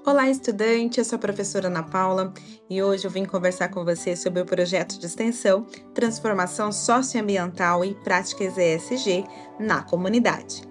Olá, estudante! Eu sou a professora Ana Paula e hoje eu vim conversar com você sobre o projeto de extensão Transformação Socioambiental e Práticas ESG na Comunidade.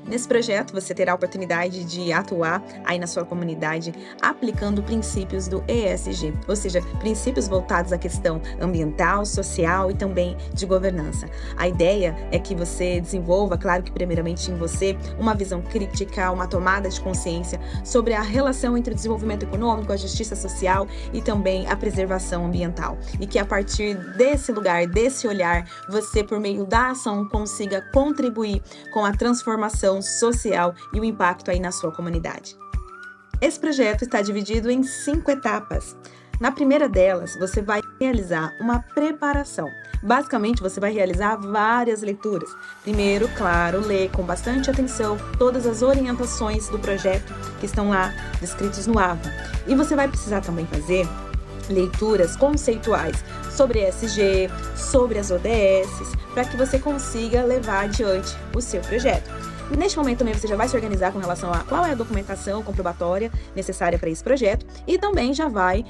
Nesse projeto, você terá a oportunidade de atuar aí na sua comunidade aplicando princípios do ESG, ou seja, princípios voltados à questão ambiental, social e também de governança. A ideia é que você desenvolva, claro que primeiramente em você, uma visão crítica, uma tomada de consciência sobre a relação entre o desenvolvimento econômico, a justiça social e também a preservação ambiental. E que a partir desse lugar, desse olhar, você, por meio da ação, consiga contribuir com a transformação social e o impacto aí na sua comunidade. Esse projeto está dividido em 5 etapas. Na primeira delas, você vai realizar uma preparação. Basicamente, você vai realizar várias leituras. Primeiro, claro, ler com bastante atenção todas as orientações do projeto que estão lá descritos no AVA. E você vai precisar também fazer leituras conceituais sobre ESG, sobre as ODS, para que você consiga levar adiante o seu projeto. E neste momento também você já vai se organizar com relação a qual é a documentação comprobatória necessária para esse projeto e também já vai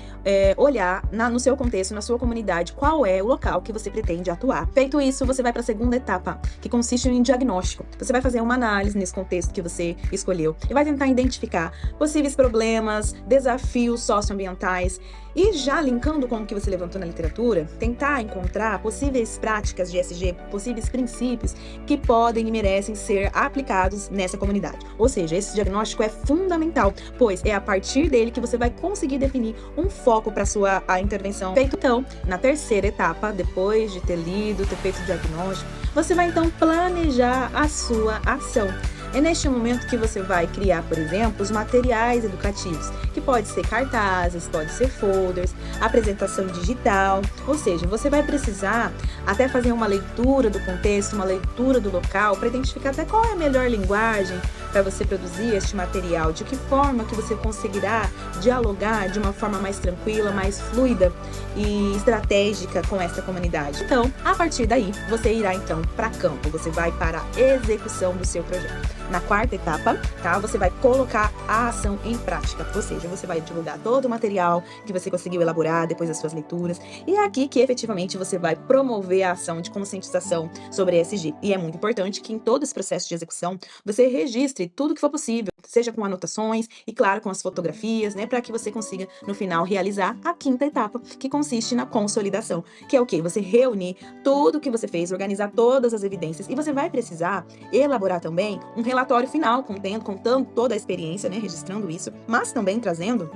olhar no seu contexto, na sua comunidade, qual é o local que você pretende atuar. Feito isso, você vai para a segunda etapa, que consiste em diagnóstico. Você vai fazer uma análise nesse contexto que você escolheu e vai tentar identificar possíveis problemas, desafios socioambientais e já linkando com o que você levantou na literatura, tentar encontrar possíveis práticas de ESG, possíveis princípios que podem e merecem ser aplicados nessa comunidade. Ou seja, esse diagnóstico é fundamental, pois é a partir dele que você vai conseguir definir um foco para a intervenção. Feito então, na terceira etapa, depois de ter lido, ter feito o diagnóstico, você vai então planejar a sua ação. É neste momento que você vai criar, por exemplo, os materiais educativos, que pode ser cartazes, pode ser folders, apresentação digital, ou seja, você vai precisar até fazer uma leitura do contexto, uma leitura do local, para identificar até qual é a melhor linguagem para você produzir este material, de que forma que você conseguirá dialogar de uma forma mais tranquila, mais fluida e estratégica com essa comunidade. Então, a partir daí, você irá então para campo, você vai para a execução do seu projeto. Na quarta etapa, tá? Você vai colocar a ação em prática, ou seja, você vai divulgar todo o material que você conseguiu elaborar depois das suas leituras, e é aqui que efetivamente você vai promover a ação de conscientização sobre ESG. E é muito importante que em todo esse processo de execução, você registre tudo que for possível, seja com anotações e, claro, com as fotografias, né, para que você consiga, no final, realizar a quinta etapa, que consiste na consolidação, que é o quê? Você reunir tudo o que você fez, organizar todas as evidências, e você vai precisar elaborar também um relatório final, contando toda a experiência, né, registrando isso, mas também trazendo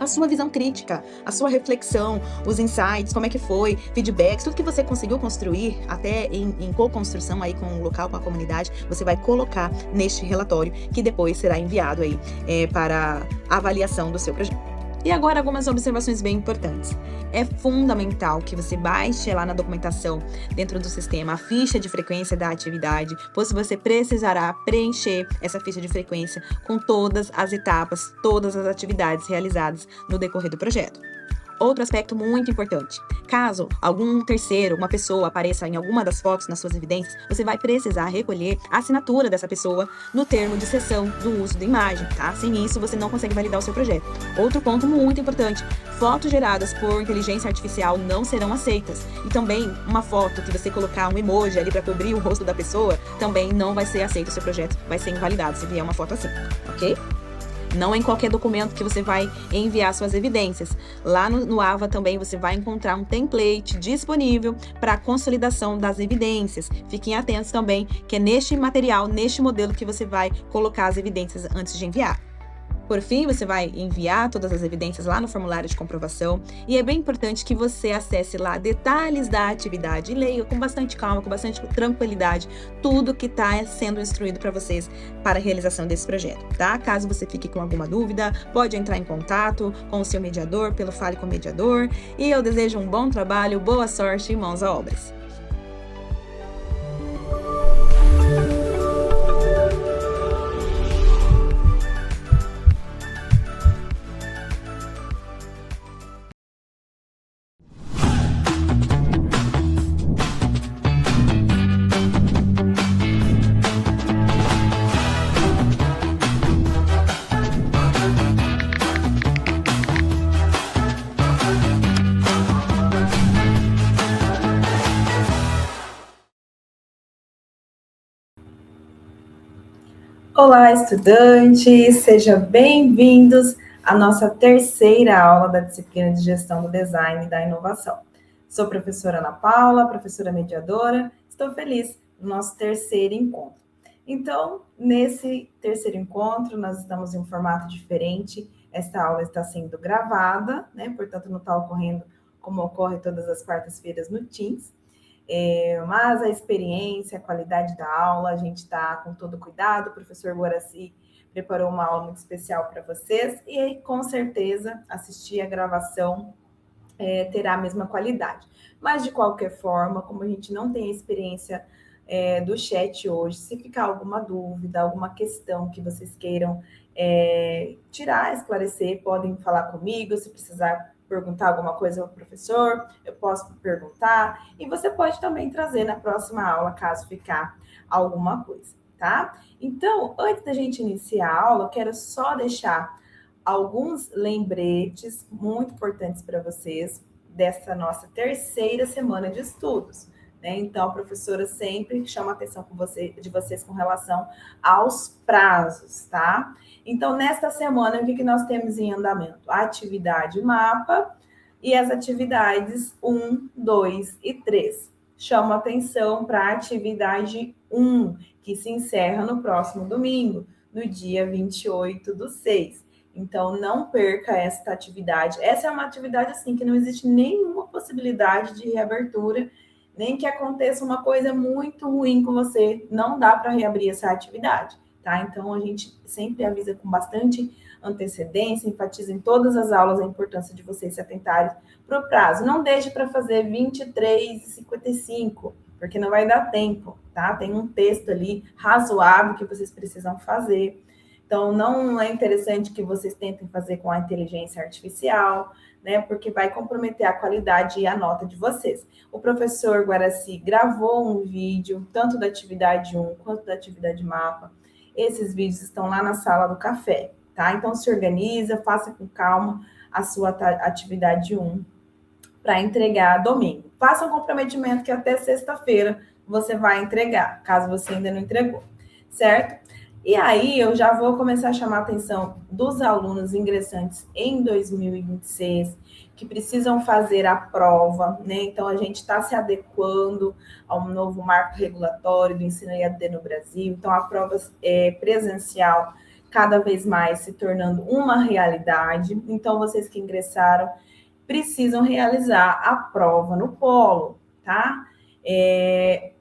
a sua visão crítica, a sua reflexão, os insights, como é que foi, feedbacks, tudo que você conseguiu construir até em co-construção aí com o local, com a comunidade, você vai colocar neste relatório que depois será enviado aí para a avaliação do seu projeto. E agora algumas observações bem importantes. É fundamental que você baixe lá na documentação, dentro do sistema, a ficha de frequência da atividade, pois você precisará preencher essa ficha de frequência com todas as etapas, todas as atividades realizadas no decorrer do projeto. Outro aspecto muito importante, caso algum terceiro, uma pessoa apareça em alguma das fotos nas suas evidências, você vai precisar recolher a assinatura dessa pessoa no termo de cessão do uso da imagem, tá? Sem isso, você não consegue validar o seu projeto. Outro ponto muito importante, fotos geradas por inteligência artificial não serão aceitas. E também uma foto que você colocar um emoji ali para cobrir o rosto da pessoa, também não vai ser aceito, o seu projeto vai ser invalidado se vier uma foto assim, ok? Não em qualquer documento que você vai enviar suas evidências. Lá no AVA também você vai encontrar um template disponível para a consolidação das evidências. Fiquem atentos também que é neste material, neste modelo que você vai colocar as evidências antes de enviar. Por fim, você vai enviar todas as evidências lá no formulário de comprovação e é bem importante que você acesse lá detalhes da atividade e leia com bastante calma, com bastante tranquilidade, tudo que está sendo instruído para vocês para a realização desse projeto, tá? Caso você fique com alguma dúvida, pode entrar em contato com o seu mediador pelo Fale com o Mediador e eu desejo um bom trabalho, boa sorte e mãos à obras. Olá, estudantes, sejam bem-vindos à nossa terceira aula da disciplina de Gestão do Design e da Inovação. Sou a professora Ana Paula, professora mediadora, estou feliz no nosso terceiro encontro. Então, nesse terceiro encontro, nós estamos em um formato diferente, esta aula está sendo gravada, né? Portanto, não está ocorrendo como ocorre todas as quartas-feiras no Teams. Mas a experiência, a qualidade da aula, a gente está com todo cuidado. O professor Guaraci preparou uma aula muito especial para vocês e aí, com certeza, assistir a gravação terá a mesma qualidade. Mas, de qualquer forma, como a gente não tem a experiência do chat hoje, se ficar alguma dúvida, alguma questão que vocês queiram tirar, esclarecer, podem falar comigo. Se precisar perguntar alguma coisa ao professor, eu posso perguntar. E você pode também trazer na próxima aula, caso ficar alguma coisa, tá? Então, antes da gente iniciar a aula, eu quero só deixar alguns lembretes muito importantes para vocês dessa nossa terceira semana de estudos. Né? Então, a professora sempre chama a atenção de vocês com relação aos prazos, tá? Então, nesta semana, o que nós temos em andamento? A atividade mapa e as atividades 1, 2 e 3. Chamo atenção para a atividade 1, que se encerra no próximo domingo, no dia 28/6. Então, não perca esta atividade. Essa é uma atividade, assim, que não existe nenhuma possibilidade de reabertura, nem que aconteça uma coisa muito ruim com você. Não dá para reabrir essa atividade, tá? Então, a gente sempre avisa com bastante antecedência, enfatiza em todas as aulas a importância de vocês se atentarem para o prazo. Não deixe para fazer 23h55, porque não vai dar tempo, tá? Tem um texto ali razoável que vocês precisam fazer. Então, não é interessante que vocês tentem fazer com a inteligência artificial, né? Porque vai comprometer a qualidade e a nota de vocês. O professor Guaraci gravou um vídeo, tanto da atividade 1 quanto da atividade mapa. Esses vídeos estão lá na sala do café, tá? Então, se organiza, faça com calma a sua atividade 1 para entregar domingo. Faça um comprometimento que até sexta-feira você vai entregar, caso você ainda não entregou, certo? E aí eu já vou começar a chamar a atenção dos alunos ingressantes em 2026, que precisam fazer a prova, né? Então a gente está se adequando ao novo marco regulatório do ensino EAD no Brasil. Então a prova presencial cada vez mais se tornando uma realidade. Então vocês que ingressaram precisam realizar a prova no polo, tá?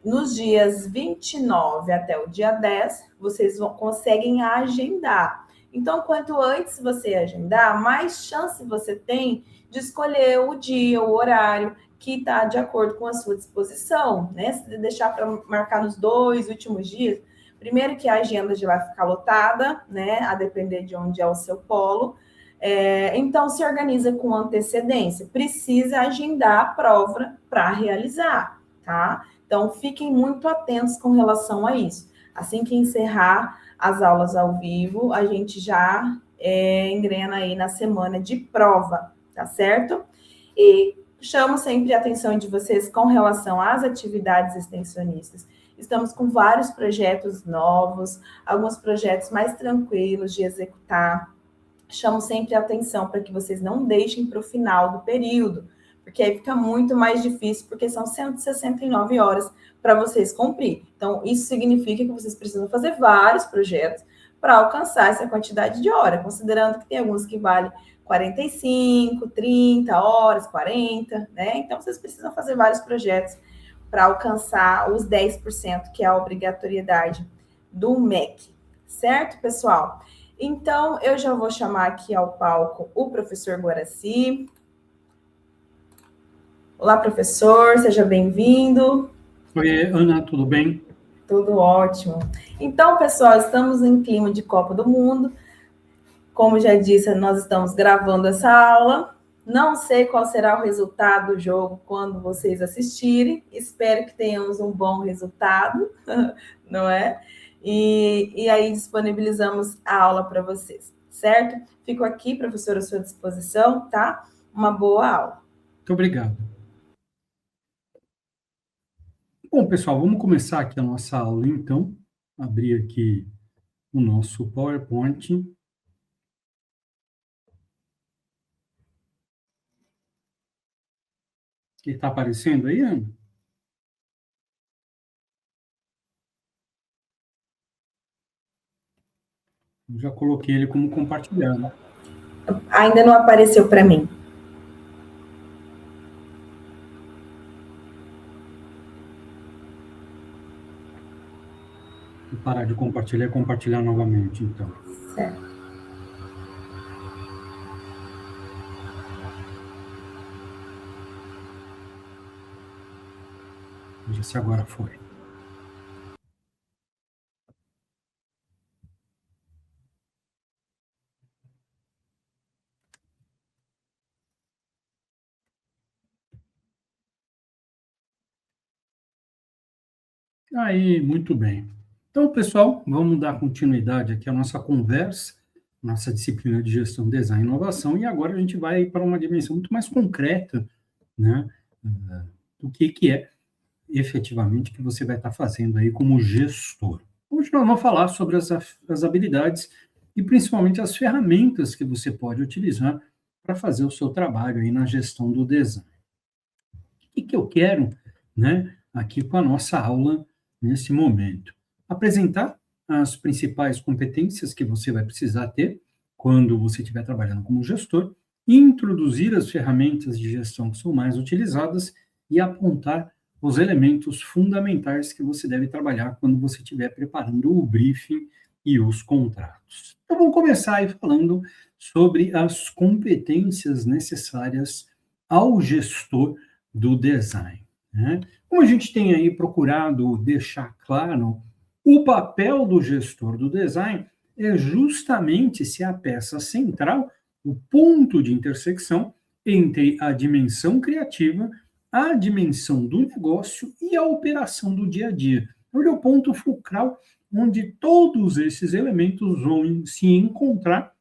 Nos dias 29 até o dia 10, vocês conseguem agendar. Então, quanto antes você agendar, mais chance você tem de escolher o dia, o horário que está de acordo com a sua disposição, né? Se deixar para marcar nos 2 últimos dias, primeiro que a agenda já vai ficar lotada, né? A depender de onde é o seu polo. Então, se organiza com antecedência. Precisa agendar a prova para realizar, tá? Então, fiquem muito atentos com relação a isso. Assim que encerrar as aulas ao vivo, a gente já engrena aí na semana de prova, tá certo? E chamo sempre a atenção de vocês com relação às atividades extensionistas. Estamos com vários projetos novos, alguns projetos mais tranquilos de executar. Chamo sempre a atenção para que vocês não deixem para o final do período, porque aí fica muito mais difícil, porque são 169 horas para vocês cumprir. Então, isso significa que vocês precisam fazer vários projetos para alcançar essa quantidade de horas, considerando que tem alguns que valem 45, 30 horas, 40, né? Então, vocês precisam fazer vários projetos para alcançar os 10%, que é a obrigatoriedade do MEC, certo, pessoal? Então, eu já vou chamar aqui ao palco o professor Guaraci. Olá, professor, seja bem-vindo. Oi, Ana, tudo bem? Tudo ótimo. Então, pessoal, estamos em clima de Copa do Mundo. Como já disse, nós estamos gravando essa aula. Não sei qual será o resultado do jogo quando vocês assistirem. Espero que tenhamos um bom resultado, não é? E aí disponibilizamos a aula para vocês, certo? Fico aqui, professor, à sua disposição, tá? Uma boa aula. Muito obrigado. Bom, pessoal, vamos começar aqui a nossa aula, então. Abrir aqui o nosso PowerPoint. Ele está aparecendo aí, Ana? Eu já coloquei ele como compartilhado. Ainda não apareceu para mim. Vou parar de compartilhar e compartilhar novamente, então. Certo. Veja se agora foi. Aí, muito bem. Então, pessoal, vamos dar continuidade aqui à nossa conversa, nossa disciplina de gestão, design e inovação, e agora a gente vai para uma dimensão muito mais concreta, né, do que é efetivamente que você vai estar fazendo aí como gestor. Hoje nós vamos falar sobre as habilidades e principalmente as ferramentas que você pode utilizar para fazer o seu trabalho aí na gestão do design. O que eu quero, né, aqui com a nossa aula nesse momento? Apresentar as principais competências que você vai precisar ter quando você estiver trabalhando como gestor, introduzir as ferramentas de gestão que são mais utilizadas e apontar os elementos fundamentais que você deve trabalhar quando você estiver preparando o briefing e os contratos. Então, vamos começar aí falando sobre as competências necessárias ao gestor do design, né? Como a gente tem aí procurado deixar claro, o papel do gestor do design é justamente ser a peça central, o ponto de intersecção entre a dimensão criativa, a dimensão do negócio e a operação do dia a dia. Ele é o ponto fulcral onde todos esses elementos vão se encontrar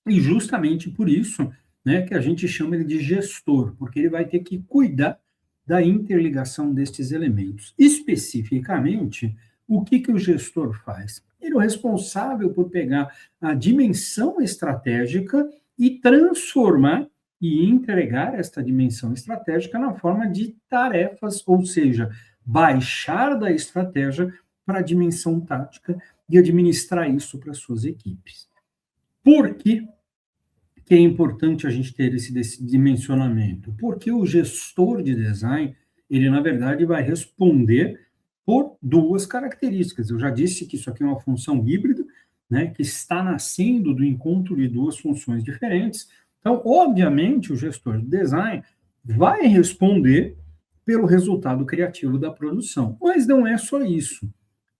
e justamente por isso, né, que a gente chama ele de gestor, porque ele vai ter que cuidar da interligação destes elementos. Especificamente, o que o gestor faz? Ele é o responsável por pegar a dimensão estratégica e transformar e entregar esta dimensão estratégica na forma de tarefas, ou seja, baixar da estratégia para a dimensão tática e administrar isso para suas equipes. Por que é importante a gente ter esse dimensionamento? Porque o gestor de design, ele, na verdade, vai responder por duas características. Eu já disse que isso aqui é uma função híbrida, né, que está nascendo do encontro de duas funções diferentes. Então, obviamente, o gestor de design vai responder pelo resultado criativo da produção. Mas não é só isso.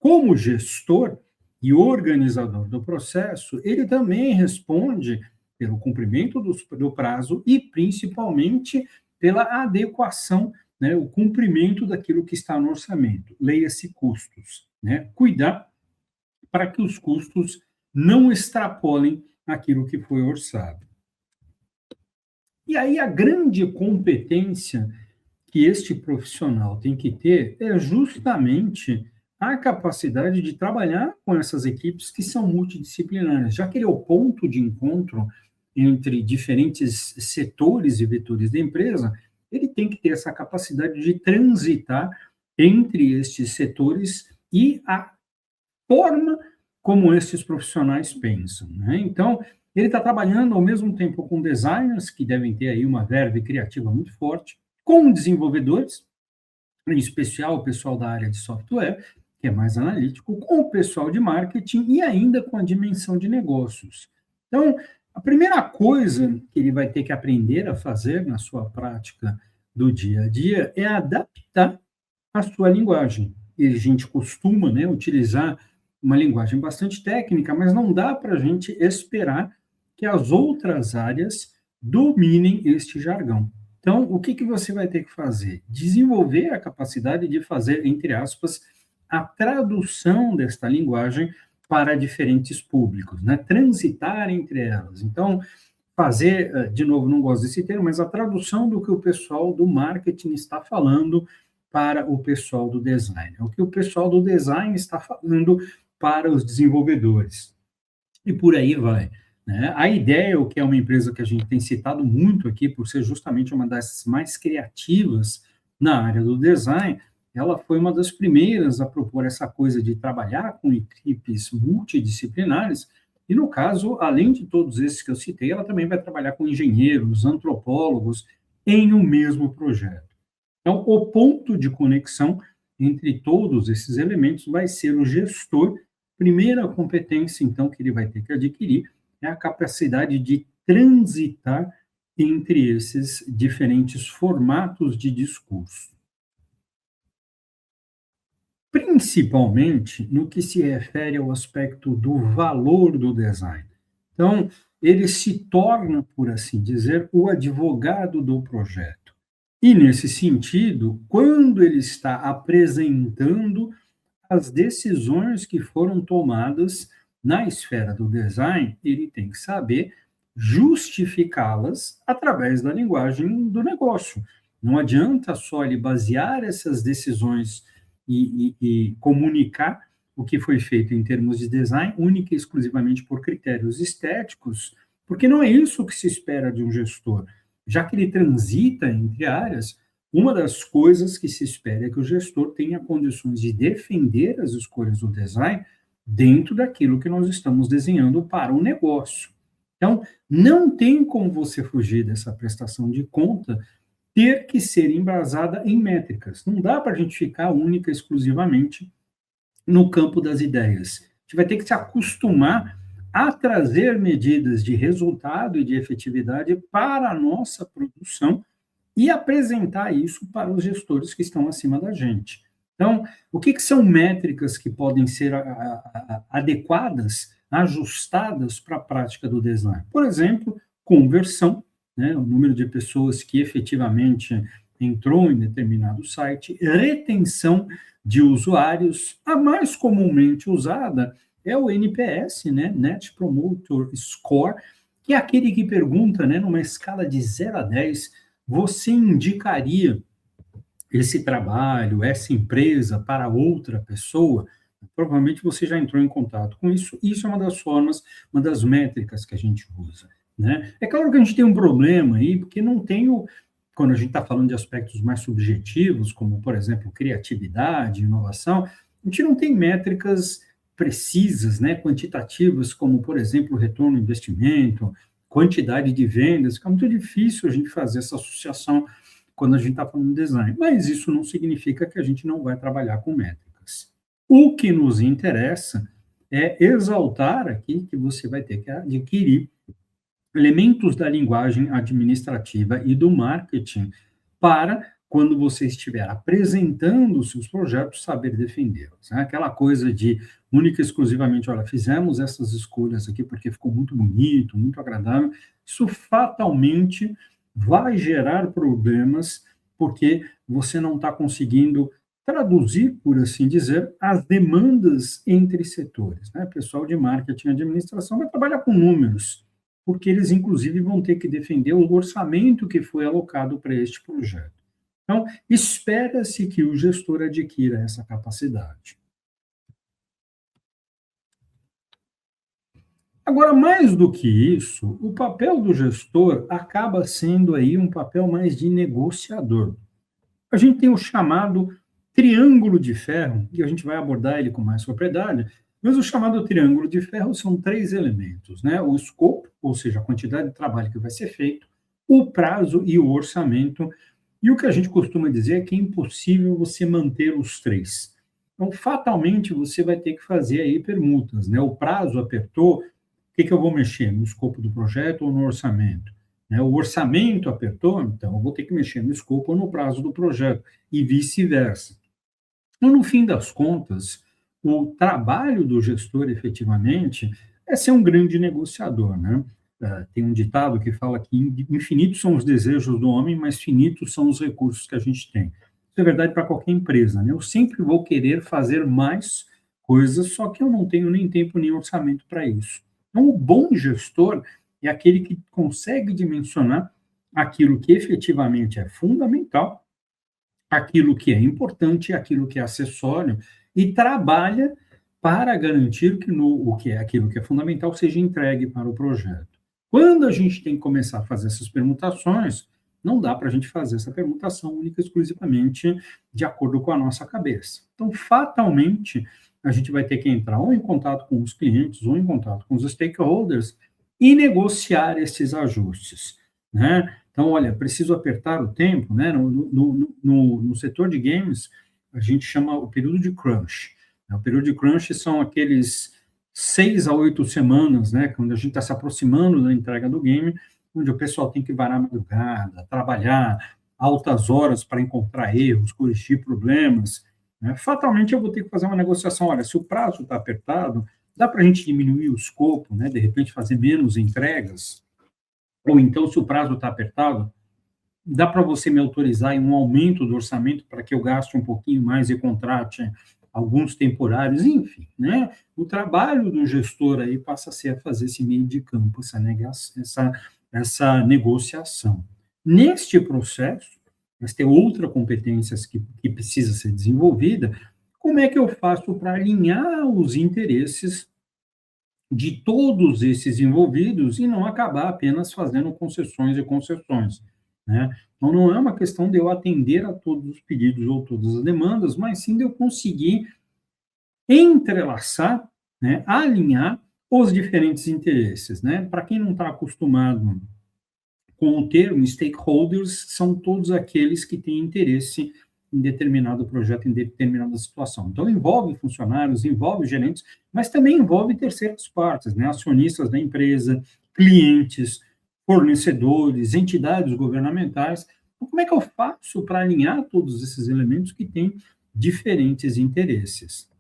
Como gestor e organizador do processo, ele também responde pelo cumprimento do prazo e, principalmente, pela adequação, né, o cumprimento daquilo que está no orçamento. Leia-se custos, né? Cuidar para que os custos não extrapolem aquilo que foi orçado. E aí a grande competência que este profissional tem que ter é justamente a capacidade de trabalhar com essas equipes que são multidisciplinares, já que ele é o ponto de encontro entre diferentes setores e vetores da empresa, ele tem que ter essa capacidade de transitar entre estes setores e a forma como esses profissionais pensam, né? Então, ele está trabalhando ao mesmo tempo com designers, que devem ter aí uma verve criativa muito forte, com desenvolvedores, em especial o pessoal da área de software, que é mais analítico, com o pessoal de marketing e ainda com a dimensão de negócios. Então, a primeira coisa que ele vai ter que aprender a fazer na sua prática do dia a dia é adaptar a sua linguagem. E a gente costuma, né, utilizar uma linguagem bastante técnica, mas não dá para a gente esperar que as outras áreas dominem este jargão. Então, o que você vai ter que fazer? Desenvolver a capacidade de fazer, entre aspas, a tradução desta linguagem para diferentes públicos, né? Transitar entre elas. Então, fazer, de novo, não gosto desse termo, mas a tradução do que o pessoal do marketing está falando para o pessoal do design. O que o pessoal do design está falando para os desenvolvedores. E por aí vai. Né? A ideia, o que é uma empresa que a gente tem citado muito aqui, por ser justamente uma das mais criativas na área do design, ela foi uma das primeiras a propor essa coisa de trabalhar com equipes multidisciplinares, e no caso, além de todos esses que eu citei, ela também vai trabalhar com engenheiros, antropólogos, em um mesmo projeto. Então, o ponto de conexão entre todos esses elementos vai ser o gestor. Primeira competência, então, que ele vai ter que adquirir é a capacidade de transitar entre esses diferentes formatos de discurso, principalmente no que se refere ao aspecto do valor do design. Então, ele se torna, por assim dizer, o advogado do projeto. E, nesse sentido, quando ele está apresentando as decisões que foram tomadas na esfera do design, ele tem que saber justificá-las através da linguagem do negócio. Não adianta só ele basear essas decisões e comunicar o que foi feito em termos de design, única e exclusivamente por critérios estéticos, porque não é isso que se espera de um gestor. Já que ele transita entre áreas, uma das coisas que se espera é que o gestor tenha condições de defender as escolhas do design dentro daquilo que nós estamos desenhando para o negócio. Então, não tem como você fugir dessa prestação de conta ter que ser embasada em métricas. Não dá para a gente ficar única e exclusivamente no campo das ideias. A gente vai ter que se acostumar a trazer medidas de resultado e de efetividade para a nossa produção e apresentar isso para os gestores que estão acima da gente. Então, o que são métricas que podem ser adequadas, ajustadas para a prática do design? Por exemplo, conversão, né, o número de pessoas que efetivamente entrou em determinado site, retenção de usuários. A mais comumente usada é o NPS, né, Net Promoter Score, que é aquele que pergunta, né, numa escala de 0 a 10, você indicaria esse trabalho, essa empresa para outra pessoa? Provavelmente você já entrou em contato com isso. Isso é uma das formas, uma das métricas que a gente usa. Né? É claro que a gente tem um problema aí, porque não tem quando a gente está falando de aspectos mais subjetivos, como, por exemplo, criatividade, inovação, a gente não tem métricas precisas, né, quantitativas, como, por exemplo, retorno ao investimento, quantidade de vendas. Fica muito difícil a gente fazer essa associação quando a gente está falando de design. Mas isso não significa que a gente não vai trabalhar com métricas. O que nos interessa é exaltar aqui que você vai ter que adquirir elementos da linguagem administrativa e do marketing para, quando você estiver apresentando os seus projetos, saber defendê-los. Né? Aquela coisa de única e exclusivamente, olha, fizemos essas escolhas aqui porque ficou muito bonito, muito agradável, isso fatalmente vai gerar problemas porque você não está conseguindo traduzir, por assim dizer, as demandas entre setores. Né? O pessoal de marketing e administração vai trabalhar com números, porque eles, inclusive, vão ter que defender o orçamento que foi alocado para este projeto. Então, espera-se que o gestor adquira essa capacidade. Agora, mais do que isso, o papel do gestor acaba sendo aí um papel mais de negociador. A gente tem o chamado triângulo de ferro, e a gente vai abordar ele com mais propriedade, mas o chamado triângulo de ferro são 3 elementos, né? O escopo, ou seja, a quantidade de trabalho que vai ser feito, o prazo e o orçamento, e o que a gente costuma dizer é que é impossível você manter os 3. Então, fatalmente, você vai ter que fazer aí permutas, né? O prazo apertou, o que eu vou mexer? No escopo do projeto ou no orçamento? Né? O orçamento apertou, então eu vou ter que mexer no escopo ou no prazo do projeto, e vice-versa. Então, no fim das contas, o trabalho do gestor, efetivamente, é ser um grande negociador, né? Tem um ditado que fala que infinitos são os desejos do homem, mas finitos são os recursos que a gente tem. Isso é verdade para qualquer empresa, né? Eu sempre vou querer fazer mais coisas, só que eu não tenho nem tempo nem orçamento para isso. Então, o bom gestor é aquele que consegue dimensionar aquilo que efetivamente é fundamental, aquilo que é importante, aquilo que é acessório, e trabalha para garantir que o que é aquilo que é fundamental seja entregue para o projeto. Quando a gente tem que começar a fazer essas permutações, não dá para a gente fazer essa permutação única e exclusivamente de acordo com a nossa cabeça. Então, fatalmente, a gente vai ter que entrar ou em contato com os clientes ou em contato com os stakeholders e negociar esses ajustes, né? Então, olha, preciso apertar o tempo, né? No setor de games, a gente chama o período de crunch. O período de crunch são aqueles 6 a 8 semanas, né? Quando a gente está se aproximando da entrega do game, onde o pessoal tem que varar a madrugada, trabalhar altas horas para encontrar erros, corrigir problemas, né? Fatalmente eu vou ter que fazer uma negociação. Olha, se o prazo está apertado, dá para a gente diminuir o escopo, né? De repente fazer menos entregas, ou então, se o prazo está apertado, dá para você me autorizar em um aumento do orçamento para que eu gaste um pouquinho mais e contrate alguns temporários, enfim, né? O trabalho do gestor aí passa a ser a fazer esse meio de campo, essa negociação. Neste processo, mas tem outra competência que precisa ser desenvolvida, como é que eu faço para alinhar os interesses de todos esses envolvidos e não acabar apenas fazendo concessões e concessões, né? Então, não é uma questão de eu atender a todos os pedidos ou todas as demandas, mas sim de eu conseguir entrelaçar, né, alinhar os diferentes interesses, né? Para quem não está acostumado com o termo, stakeholders são todos aqueles que têm interesse em determinado projeto, em determinada situação. Então, envolve funcionários, envolve gerentes, mas também envolve terceiras partes, né? Acionistas da empresa, clientes, fornecedores, entidades governamentais. Então, como é que eu faço para alinhar todos esses elementos que têm diferentes interesses?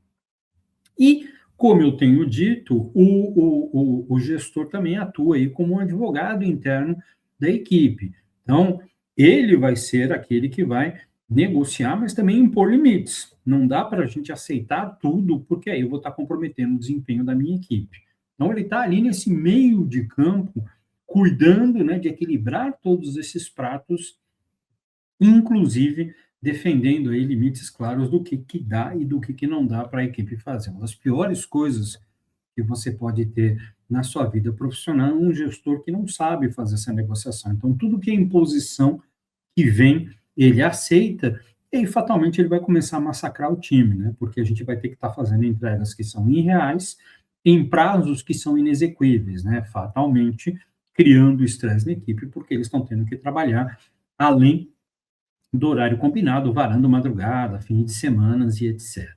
E, como eu tenho dito, o gestor também atua aí como um advogado interno da equipe. Então, ele vai ser aquele que vai negociar, mas também impor limites. Não dá para a gente aceitar tudo, porque aí eu vou estar comprometendo o desempenho da minha equipe. Então, ele está ali nesse meio de campo, cuidando, né, de equilibrar todos esses pratos, inclusive defendendo aí limites claros do que dá e do que não dá para a equipe fazer. Uma das piores coisas que você pode ter na sua vida profissional é um gestor que não sabe fazer essa negociação. Então, tudo que é imposição que vem, ele aceita, e aí, fatalmente, ele vai começar a massacrar o time, né? Porque a gente vai ter que estar fazendo entregas que são irreais, em prazos que são inexequíveis, né? Fatalmente, criando estresse na equipe, porque eles estão tendo que trabalhar além do horário combinado, varando madrugada, fim de semanas e etc.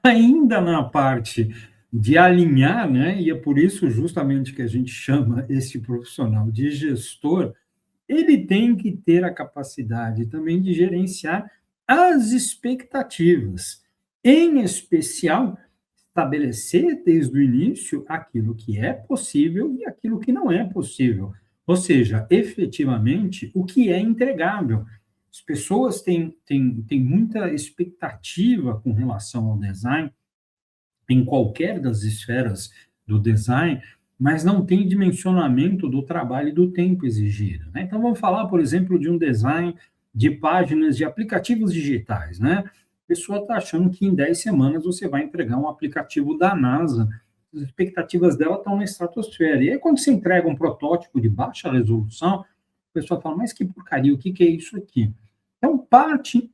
Ainda na parte de alinhar, né, e é por isso justamente que a gente chama esse profissional de gestor, ele tem que ter a capacidade também de gerenciar as expectativas, em especial estabelecer desde o início aquilo que é possível e aquilo que não é possível. Ou seja, efetivamente, o que é entregável. As pessoas têm muita expectativa com relação ao design, em qualquer das esferas do design, mas não tem dimensionamento do trabalho e do tempo exigido, né? Então, vamos falar, por exemplo, de um design de páginas de aplicativos digitais, né? A pessoa está achando que em 10 semanas você vai entregar um aplicativo da NASA, as expectativas dela estão na estratosfera. E aí, quando você entrega um protótipo de baixa resolução, a pessoa fala, mas que porcaria, o que é isso aqui? Então, parte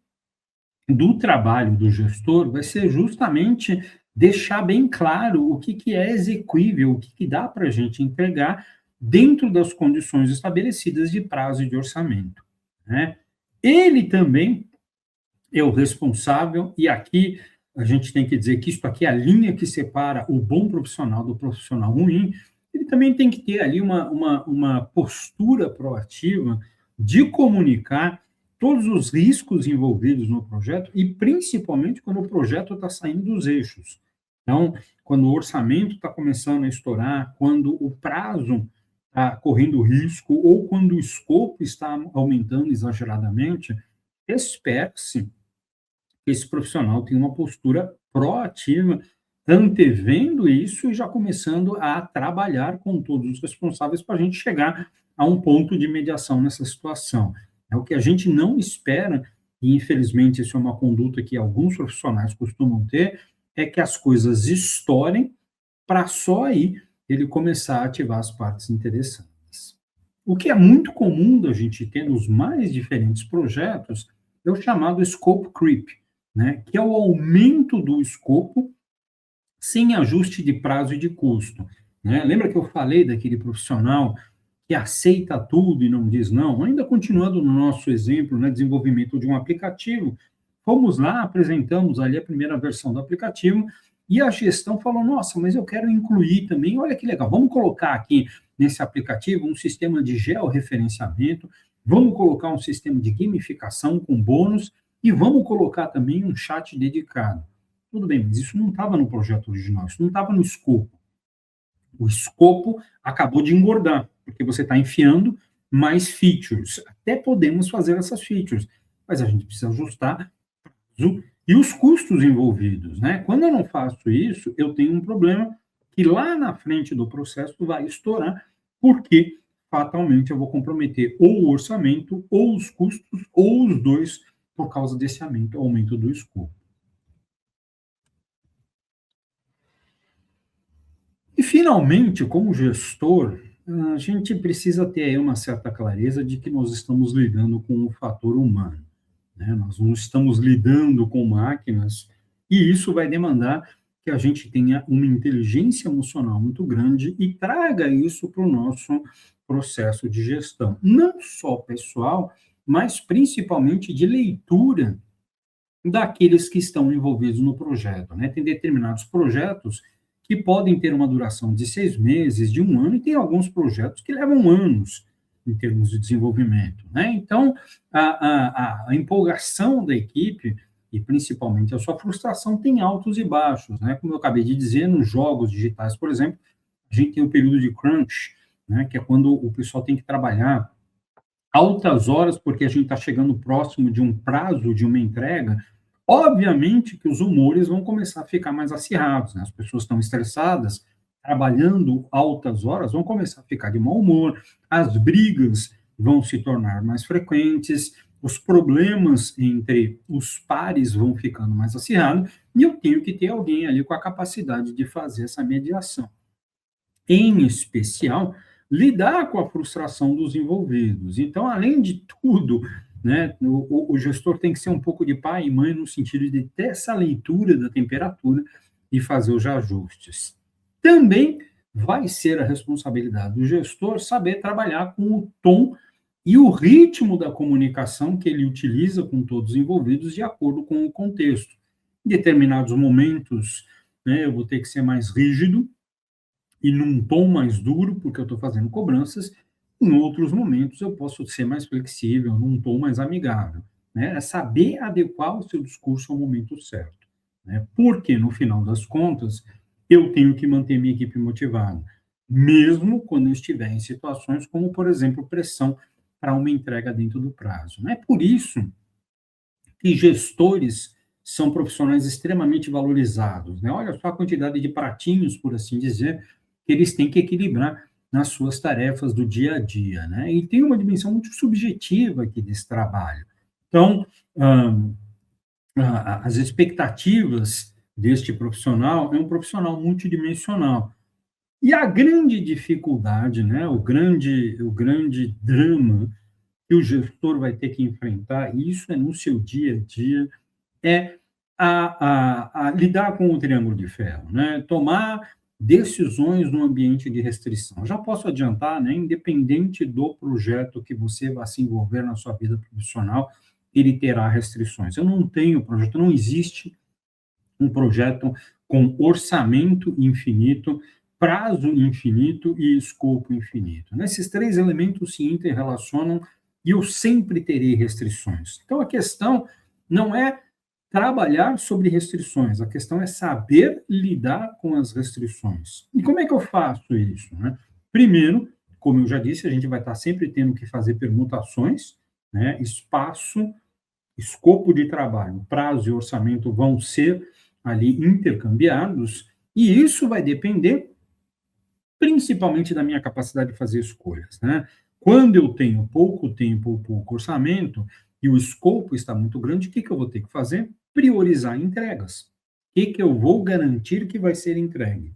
do trabalho do gestor vai ser justamente deixar bem claro o que é exequível, o que dá para a gente entregar dentro das condições estabelecidas de prazo e de orçamento, né? Ele também é o responsável, e aqui a gente tem que dizer que isso aqui é a linha que separa o bom profissional do profissional ruim. Ele também tem que ter ali uma postura proativa de comunicar todos os riscos envolvidos no projeto e principalmente quando o projeto está saindo dos eixos. Então, quando o orçamento está começando a estourar, quando o prazo está correndo risco ou quando o escopo está aumentando exageradamente, espera-se que esse profissional tenha uma postura proativa, antevendo isso e já começando a trabalhar com todos os responsáveis para a gente chegar a um ponto de mediação nessa situação. É o que a gente não espera e infelizmente isso é uma conduta que alguns profissionais costumam ter, é que as coisas estourem para só aí ele começar a ativar as partes interessadas. O que é muito comum da gente ter nos mais diferentes projetos é o chamado scope creep, né, que é o aumento do escopo sem ajuste de prazo e de custo. Né? Lembra que eu falei daquele profissional que aceita tudo e não diz não? Ainda continuando no nosso exemplo, né, desenvolvimento de um aplicativo, fomos lá, apresentamos ali a primeira versão do aplicativo e a gestão falou, nossa, mas eu quero incluir também, olha que legal, vamos colocar aqui nesse aplicativo um sistema de georreferenciamento, vamos colocar um sistema de gamificação com bônus e vamos colocar também um chat dedicado. Tudo bem, mas isso não estava no projeto original, isso não estava no escopo. O escopo acabou de engordar, porque você está enfiando mais features. Até podemos fazer essas features, mas a gente precisa ajustar e os custos envolvidos. Né? Quando eu não faço isso, eu tenho um problema que lá na frente do processo vai estourar, porque fatalmente eu vou comprometer ou o orçamento, ou os custos, ou os dois, por causa desse aumento do escopo. E, finalmente, como gestor, a gente precisa ter aí uma certa clareza de que nós estamos lidando com o fator humano. Né? Nós não estamos lidando com máquinas, e isso vai demandar que a gente tenha uma inteligência emocional muito grande e traga isso para o nosso processo de gestão. Não só pessoal, mas principalmente de leitura daqueles que estão envolvidos no projeto. Né? Tem determinados projetos que podem ter uma duração de 6 meses, de 1 ano, e tem alguns projetos que levam anos em termos de desenvolvimento. Né? Então, a empolgação da equipe, e principalmente a sua frustração, tem altos e baixos. Né? Como eu acabei de dizer, nos jogos digitais, por exemplo, a gente tem o período de crunch, né? Que é quando o pessoal tem que trabalhar altas horas, porque a gente está chegando próximo de um prazo de uma entrega. Obviamente que os humores vão começar a ficar mais acirrados, né? As pessoas estão estressadas, trabalhando altas horas, vão começar a ficar de mau humor, as brigas vão se tornar mais frequentes, os problemas entre os pares vão ficando mais acirrados, e eu tenho que ter alguém ali com a capacidade de fazer essa mediação. Em especial, lidar com a frustração dos envolvidos. Então, além de tudo, né, o gestor tem que ser um pouco de pai e mãe no sentido de ter essa leitura da temperatura e fazer os ajustes. Também vai ser a responsabilidade do gestor saber trabalhar com o tom e o ritmo da comunicação que ele utiliza com todos os envolvidos de acordo com o contexto. Em determinados momentos, né, eu vou ter que ser mais rígido e num tom mais duro, porque eu estou fazendo cobranças. Em outros momentos, eu posso ser mais flexível, num tom mais amigável. Né? É saber adequar o seu discurso ao momento certo. Né? Porque, no final das contas, eu tenho que manter minha equipe motivada, mesmo quando eu estiver em situações como, por exemplo, pressão para uma entrega dentro do prazo. Né? Por isso que gestores são profissionais extremamente valorizados. Né? Olha só a quantidade de pratinhos, por assim dizer, que eles têm que equilibrar nas suas tarefas do dia a dia. Né? E tem uma dimensão muito subjetiva aqui desse trabalho. Então, as expectativas deste profissional é um profissional multidimensional. E a grande dificuldade, né, o grande drama que o gestor vai ter que enfrentar, e isso é no seu dia a dia, é a lidar com o triângulo de ferro, né? Tomar decisões no ambiente de restrição. Já posso adiantar, né, independente do projeto que você vai se envolver na sua vida profissional, ele terá restrições. Eu não tenho projeto, não existe um projeto com orçamento infinito, prazo infinito e escopo infinito. Esses 3 elementos se interrelacionam e eu sempre terei restrições. Então, a questão não é trabalhar sobre restrições, a questão é saber lidar com as restrições. E como é que eu faço isso? Né? Primeiro, como eu já disse, a gente vai estar sempre tendo que fazer permutações, né? Espaço, escopo de trabalho, prazo e orçamento vão ser ali intercambiados, e isso vai depender principalmente da minha capacidade de fazer escolhas. Né? Quando eu tenho pouco tempo ou pouco orçamento, e o escopo está muito grande, o que eu vou ter que fazer? Priorizar entregas. O que eu vou garantir que vai ser entregue?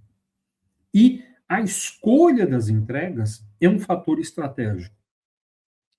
E a escolha das entregas é um fator estratégico.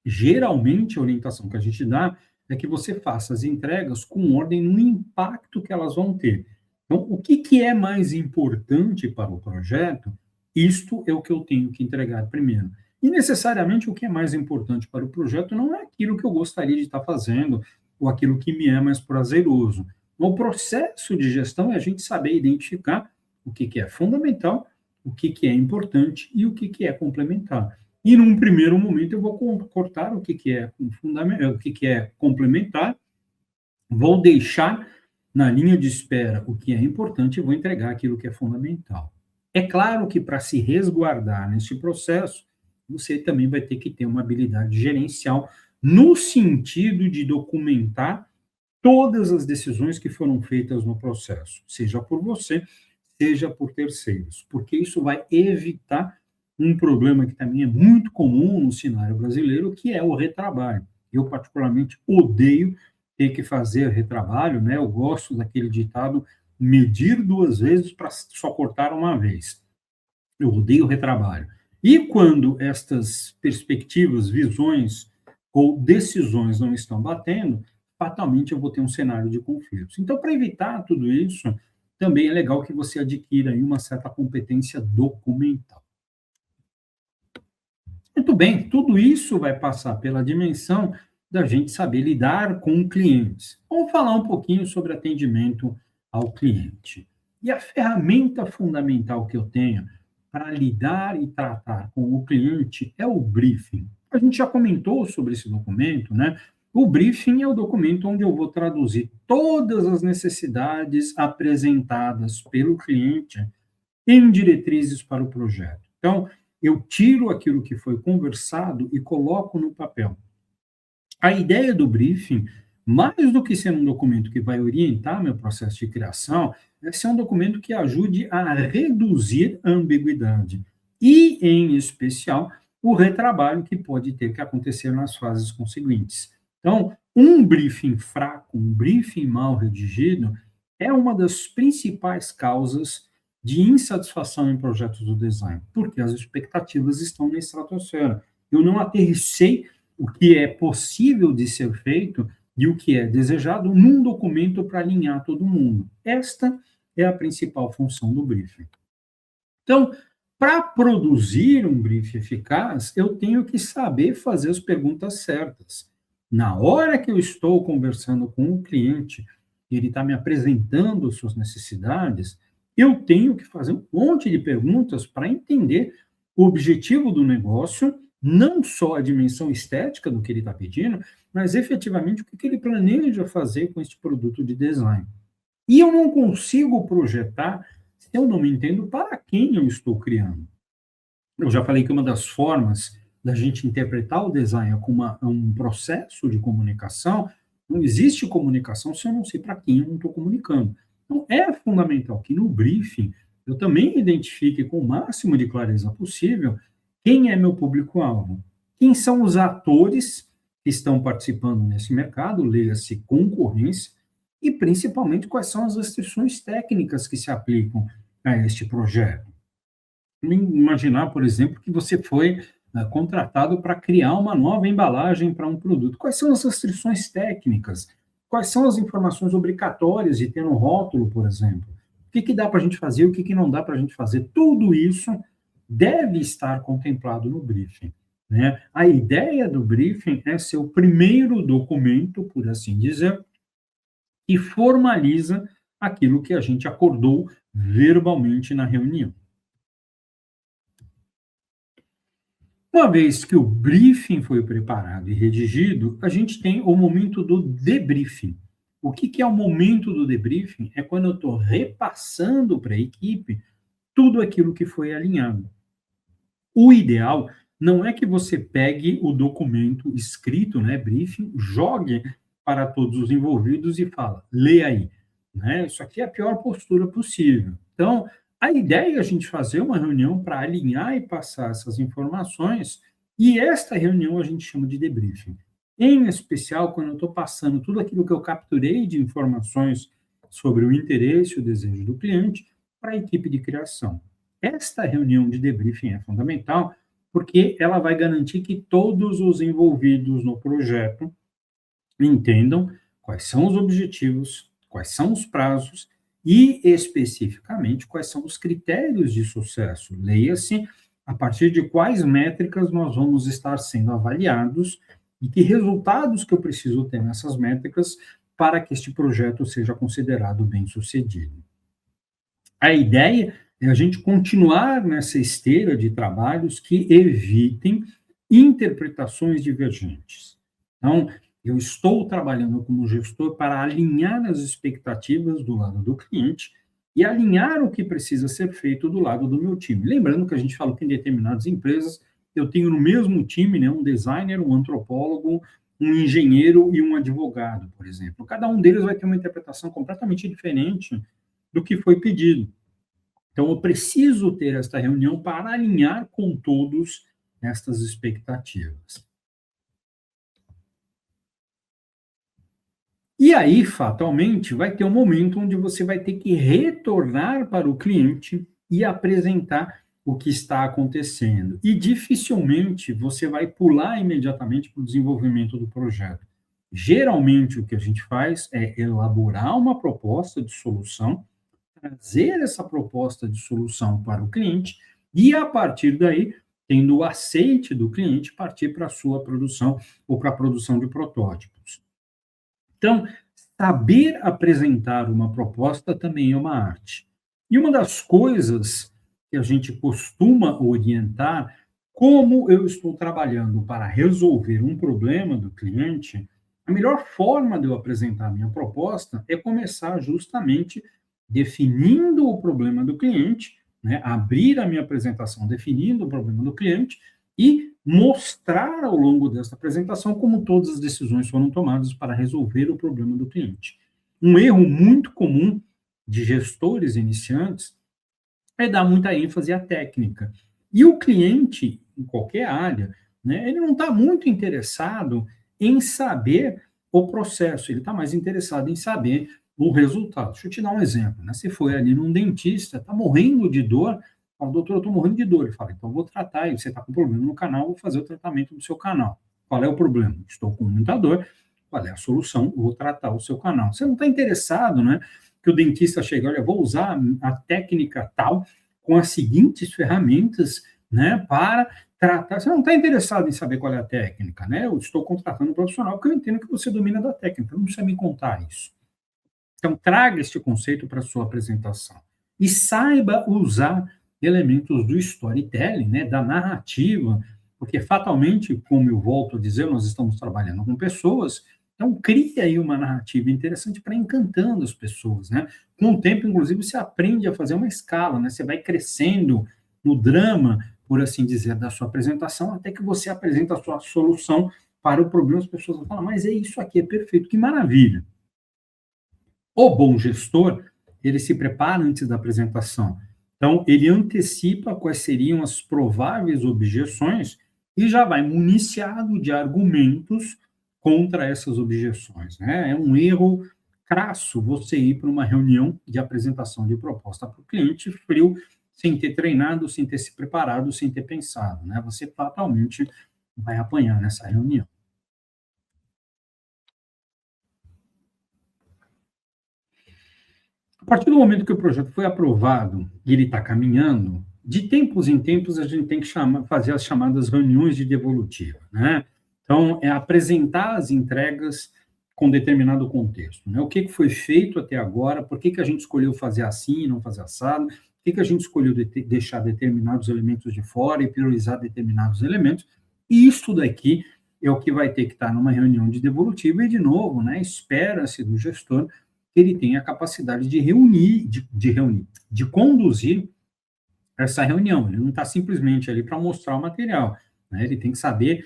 Geralmente, a orientação que a gente dá é que você faça as entregas com ordem no impacto que elas vão ter. Então, o que é mais importante para o projeto? Isto é o que eu tenho que entregar primeiro. E necessariamente o que é mais importante para o projeto não é aquilo que eu gostaria de estar fazendo ou aquilo que me é mais prazeroso. O processo de gestão é a gente saber identificar o que é fundamental, o que é importante e o que é complementar. E num primeiro momento eu vou cortar o que é fundamental, o que é complementar, vou deixar na linha de espera o que é importante e vou entregar aquilo que é fundamental. É claro que para se resguardar nesse processo, você também vai ter que ter uma habilidade gerencial no sentido de documentar todas as decisões que foram feitas no processo, seja por você, seja por terceiros, porque isso vai evitar um problema que também é muito comum no cenário brasileiro, que é o retrabalho. Eu, particularmente, odeio ter que fazer retrabalho, né? Eu gosto daquele ditado, medir duas vezes para só cortar uma vez. Eu odeio retrabalho. E quando estas perspectivas, visões ou decisões não estão batendo, fatalmente eu vou ter um cenário de conflitos. Então, para evitar tudo isso, também é legal que você adquira aí uma certa competência documental. Muito bem, tudo isso vai passar pela dimensão da gente saber lidar com clientes. Vamos falar um pouquinho sobre atendimento ao cliente. E a ferramenta fundamental que eu tenho para lidar e tratar com o cliente é o briefing. A gente já comentou sobre esse documento, né? O briefing é o documento onde eu vou traduzir todas as necessidades apresentadas pelo cliente em diretrizes para o projeto. Então, eu tiro aquilo que foi conversado e coloco no papel. A ideia do briefing, mais do que ser um documento que vai orientar meu processo de criação, é ser um documento que ajude a reduzir a ambiguidade e, em especial, o retrabalho que pode ter que acontecer nas fases conseguintes. Então, um briefing fraco, um briefing mal redigido, é uma das principais causas de insatisfação em projetos do design, porque as expectativas estão na estratosfera. Eu não aterrissei o que é possível de ser feito e o que é desejado num documento para alinhar todo mundo. Esta é a principal função do briefing. Então, para produzir um briefing eficaz, eu tenho que saber fazer as perguntas certas. Na hora que eu estou conversando com o cliente, ele está me apresentando suas necessidades, eu tenho que fazer um monte de perguntas para entender o objetivo do negócio, não só a dimensão estética do que ele está pedindo, mas efetivamente o que ele planeja fazer com este produto de design. E eu não consigo projetar se eu não me entendo para quem eu estou criando. Eu já falei que uma das formas da gente interpretar o design como um processo de comunicação, não existe comunicação se eu não sei para quem eu não estou comunicando. Então, é fundamental que no briefing eu também identifique com o máximo de clareza possível quem é meu público-alvo, quem são os atores que estão participando nesse mercado, leia-se concorrência, e principalmente quais são as restrições técnicas que se aplicam a este projeto. Imaginar, por exemplo, que você foi contratado para criar uma nova embalagem para um produto. Quais são as restrições técnicas? Quais são as informações obrigatórias de ter no rótulo, por exemplo? O que dá para a gente fazer, o que não dá para a gente fazer? Tudo isso deve estar contemplado no briefing, né? A ideia do briefing é ser o primeiro documento, por assim dizer, que formaliza aquilo que a gente acordou verbalmente na reunião. Uma vez que o briefing foi preparado e redigido, a gente tem o momento do debriefing. O que é o momento do debriefing? É quando eu estou repassando para a equipe tudo aquilo que foi alinhado. O ideal não é que você pegue o documento escrito, né, briefing, jogue para todos os envolvidos e fala, lê aí. Né? Isso aqui é a pior postura possível. Então, a ideia é a gente fazer uma reunião para alinhar e passar essas informações, e esta reunião a gente chama de debriefing. em especial quando eu estou passando tudo aquilo que eu capturei de informações sobre o interesse e o desejo do cliente para a equipe de criação. Esta reunião de debriefing é fundamental porque ela vai garantir que todos os envolvidos no projeto entendam quais são os objetivos, quais são os prazos e, especificamente, quais são os critérios de sucesso. Leia-se a partir de quais métricas nós vamos estar sendo avaliados e que resultados que eu preciso ter nessas métricas para que este projeto seja considerado bem-sucedido. A ideia é a gente continuar nessa esteira de trabalhos que evitem interpretações divergentes. Então, eu estou trabalhando como gestor para alinhar as expectativas do lado do cliente e alinhar o que precisa ser feito do lado do meu time. Lembrando que a gente falou que em determinadas empresas eu tenho no mesmo time, né, um designer, um antropólogo, um engenheiro e um advogado, por exemplo. Cada um deles vai ter uma interpretação completamente diferente do que foi pedido. Então, eu preciso ter esta reunião para alinhar com todos estas expectativas. E aí, fatalmente, vai ter um momento onde você vai ter que retornar para o cliente e apresentar o que está acontecendo. E dificilmente você vai pular imediatamente para o desenvolvimento do projeto. Geralmente, o que a gente faz é elaborar uma proposta de solução, trazer essa proposta de solução para o cliente e, a partir daí, tendo o aceite do cliente, partir para a sua produção ou para a produção de protótipos. Então, saber apresentar uma proposta também é uma arte. E uma das coisas que a gente costuma orientar, como eu estou trabalhando para resolver um problema do cliente, a melhor forma de eu apresentar a minha proposta é começar justamente definindo o problema do cliente, né, abrir a minha apresentação definindo o problema do cliente e mostrar ao longo dessa apresentação como todas as decisões foram tomadas para resolver o problema do cliente. Um erro muito comum de gestores iniciantes é dar muita ênfase à técnica. E o cliente, em qualquer área, né, ele não está muito interessado em saber o processo, ele está mais interessado em saber o resultado. Deixa eu te dar um exemplo. Né? Você foi ali num dentista, está morrendo de dor, fala, doutor, eu estou morrendo de dor. Ele fala, então eu vou tratar, e você está com problema no canal, vou fazer o tratamento do seu canal. Qual é o problema? Estou com muita dor, qual é a solução? Vou tratar o seu canal. Você não está interessado, né? Que o dentista chegue, olha, vou usar a técnica tal, com as seguintes ferramentas, né, para tratar. Você não está interessado em saber qual é a técnica, né? Eu estou contratando um profissional porque eu entendo que você domina da técnica, não precisa me contar isso. Então, traga este conceito para a sua apresentação. E saiba usar elementos do storytelling, né, da narrativa, porque fatalmente, como eu volto a dizer, nós estamos trabalhando com pessoas, então cria aí uma narrativa interessante para encantando as pessoas, né? Com o tempo, inclusive, você aprende a fazer uma escala, né? Você vai crescendo no drama, por assim dizer, da sua apresentação, até que você apresenta a sua solução para o problema, as pessoas vão falar, mas é isso aqui, é perfeito, que maravilha. O bom gestor, ele se prepara antes da apresentação. Então, ele antecipa quais seriam as prováveis objeções e já vai municiado de argumentos contra essas objeções. Né? É um erro crasso você ir para uma reunião de apresentação de proposta para o cliente frio, sem ter treinado, sem ter se preparado, sem ter pensado. Né? Você fatalmente vai apanhar nessa reunião. A partir do momento que o projeto foi aprovado e ele está caminhando, de tempos em tempos a gente tem que fazer as chamadas reuniões de devolutiva, né? Então, é apresentar as entregas com determinado contexto, né? O que foi feito até agora, por que a gente escolheu fazer assim e não fazer assado, por que a gente escolheu deixar determinados elementos de fora e priorizar determinados elementos, e isso daqui é o que vai ter que estar numa reunião de devolutiva e, de novo, né, espera-se do gestor que ele tenha a capacidade de de conduzir essa reunião. Ele não está simplesmente ali para mostrar o material, né? Ele tem que saber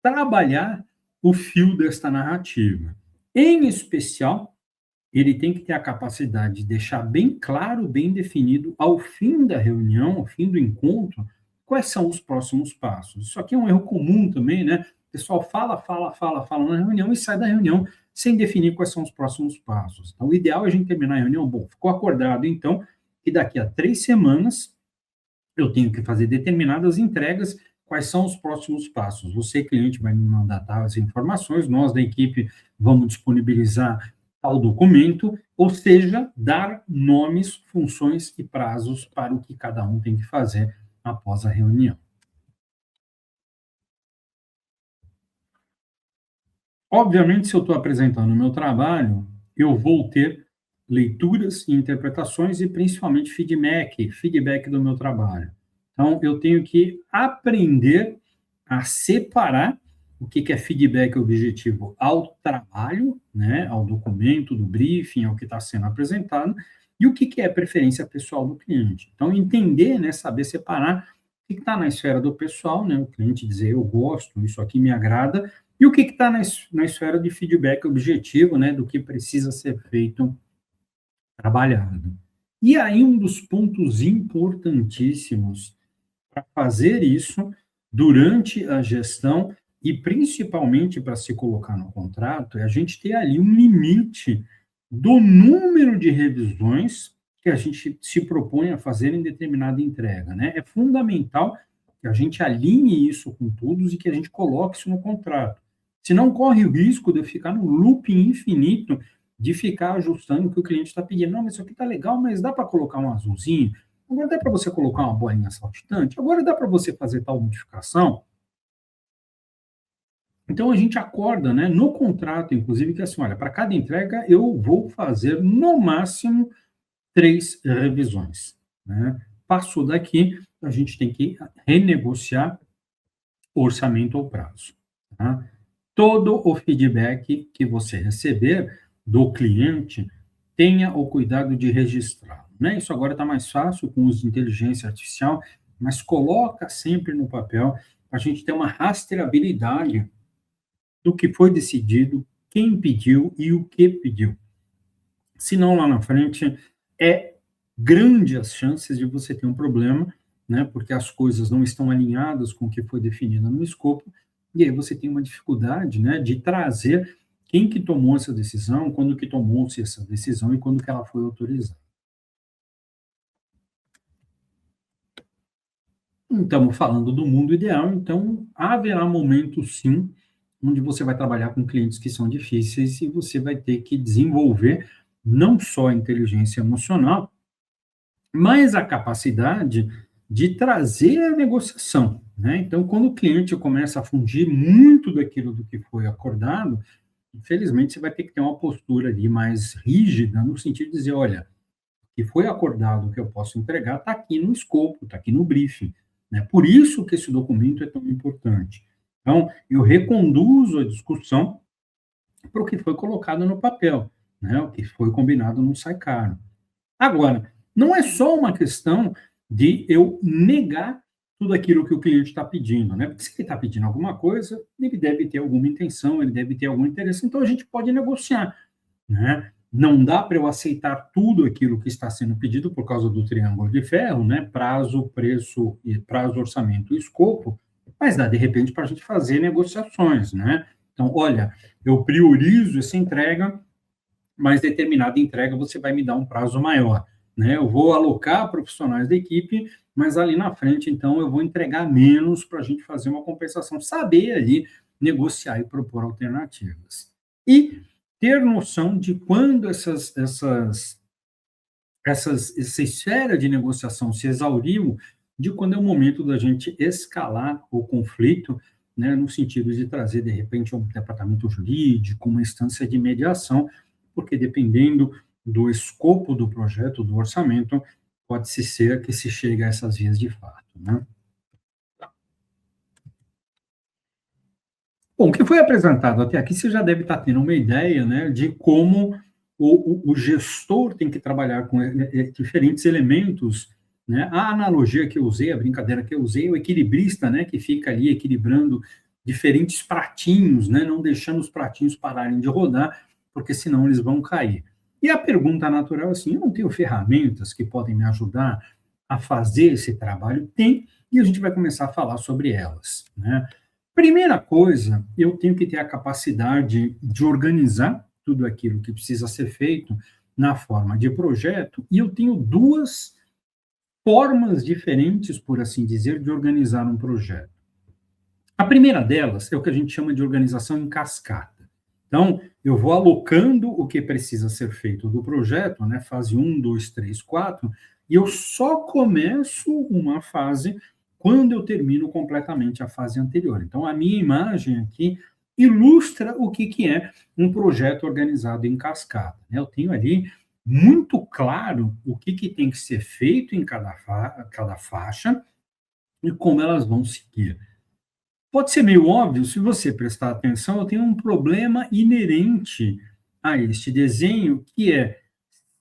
trabalhar o fio desta narrativa. Em especial, ele tem que ter a capacidade de deixar bem claro, bem definido, ao fim da reunião, ao fim do encontro, quais são os próximos passos. Isso aqui é um erro comum também, né? pessoal fala na reunião e sai da reunião sem definir quais são os próximos passos. Então, o ideal é a gente terminar a reunião, bom, ficou acordado, então, que daqui a 3 semanas eu tenho que fazer determinadas entregas, quais são os próximos passos. Você, cliente, vai me mandar tais informações, nós da equipe vamos disponibilizar tal documento, ou seja, dar nomes, funções e prazos para o que cada um tem que fazer após a reunião. Obviamente, se eu estou apresentando o meu trabalho, eu vou ter leituras e interpretações e principalmente feedback do meu trabalho. Então, eu tenho que aprender a separar o que é feedback objetivo ao trabalho, né, ao documento, do briefing, ao que está sendo apresentado, e o que é preferência pessoal do cliente. Então, entender, né, saber separar o que está na esfera do pessoal, né, o cliente dizer eu gosto, isso aqui me agrada, e o que está na esfera de feedback objetivo, né, do que precisa ser feito, trabalhado. E aí, um dos pontos importantíssimos para fazer isso durante a gestão e principalmente para se colocar no contrato é a gente ter ali um limite do número de revisões que a gente se propõe a fazer em determinada entrega, né? É fundamental que a gente alinhe isso com todos e que a gente coloque isso no contrato. Senão corre o risco de eu ficar no looping infinito de ficar ajustando o que o cliente está pedindo. Não, mas isso aqui está legal, mas dá para colocar um azulzinho? Agora dá para você colocar uma bolinha saltitante? Agora dá para você fazer tal modificação? Então a gente acorda, né, no contrato, inclusive, que assim, olha, para cada entrega eu vou fazer no máximo 3 revisões. Né? Passou daqui, a gente tem que renegociar o orçamento ou prazo. Tá? Todo o feedback que você receber do cliente, tenha o cuidado de registrá-lo. Né? Isso agora está mais fácil com o uso de inteligência artificial, mas coloca sempre no papel para a gente ter uma rastreabilidade do que foi decidido, quem pediu e o que pediu. Senão, lá na frente, é grande as chances de você ter um problema, né, porque as coisas não estão alinhadas com o que foi definido no escopo, e aí você tem uma dificuldade, né, de trazer quem que tomou essa decisão, quando que tomou-se essa decisão e quando que ela foi autorizada. Estamos falando do mundo ideal, então haverá momentos, sim, onde você vai trabalhar com clientes que são difíceis e você vai ter que desenvolver não só a inteligência emocional, mas a capacidade de trazer a negociação, né? Então, quando o cliente começa a fugir muito daquilo do que foi acordado, infelizmente você vai ter que ter uma postura ali mais rígida, no sentido de dizer, olha, o que foi acordado, o que eu posso entregar, está aqui no escopo, está aqui no briefing, né? Por isso que esse documento é tão importante. Então, eu reconduzo a discussão para o que foi colocado no papel, né? O que foi combinado não sai caro. Agora, não é só uma questão de eu negar tudo aquilo que o cliente está pedindo, né? Porque se ele está pedindo alguma coisa, ele deve ter alguma intenção, ele deve ter algum interesse, então a gente pode negociar, né? Não dá para eu aceitar tudo aquilo que está sendo pedido por causa do triângulo de ferro, né? Prazo, preço, e prazo, orçamento e escopo, mas dá de repente para a gente fazer negociações, né? Então, olha, eu priorizo essa entrega, mas determinada entrega você vai me dar um prazo maior, né? Eu vou alocar profissionais da equipe, mas ali na frente, então, eu vou entregar menos para a gente fazer uma compensação, saber ali negociar e propor alternativas. E ter noção de quando essa esfera de negociação se exauriu, de quando é o momento da gente escalar o conflito, né, no sentido de trazer, de repente, um departamento jurídico, uma instância de mediação, porque dependendo do escopo do projeto, do orçamento, pode-se ser que se chegue a essas vias de fato, né? Bom, o que foi apresentado até aqui, você já deve estar tendo uma ideia, né, de como o gestor tem que trabalhar com diferentes elementos, né? A analogia que eu usei, a brincadeira que eu usei, o equilibrista, né, que fica ali equilibrando diferentes pratinhos, né, não deixando os pratinhos pararem de rodar, porque senão eles vão cair. E a pergunta natural é assim, eu não tenho ferramentas que podem me ajudar a fazer esse trabalho? Tem, e a gente vai começar a falar sobre elas, né? Primeira coisa, eu tenho que ter a capacidade de organizar tudo aquilo que precisa ser feito na forma de projeto, e eu tenho duas formas diferentes, por assim dizer, de organizar um projeto. A primeira delas é o que a gente chama de organização em cascata. Então, eu vou alocando o que precisa ser feito do projeto, né, fase 1, 2, 3, 4, e eu só começo uma fase quando eu termino completamente a fase anterior. Então, a minha imagem aqui ilustra o que é um projeto organizado em cascata, né? Eu tenho ali muito claro o que tem que ser feito em cada faixa e como elas vão seguir. Pode ser meio óbvio, se você prestar atenção, eu tenho um problema inerente a este desenho, que é,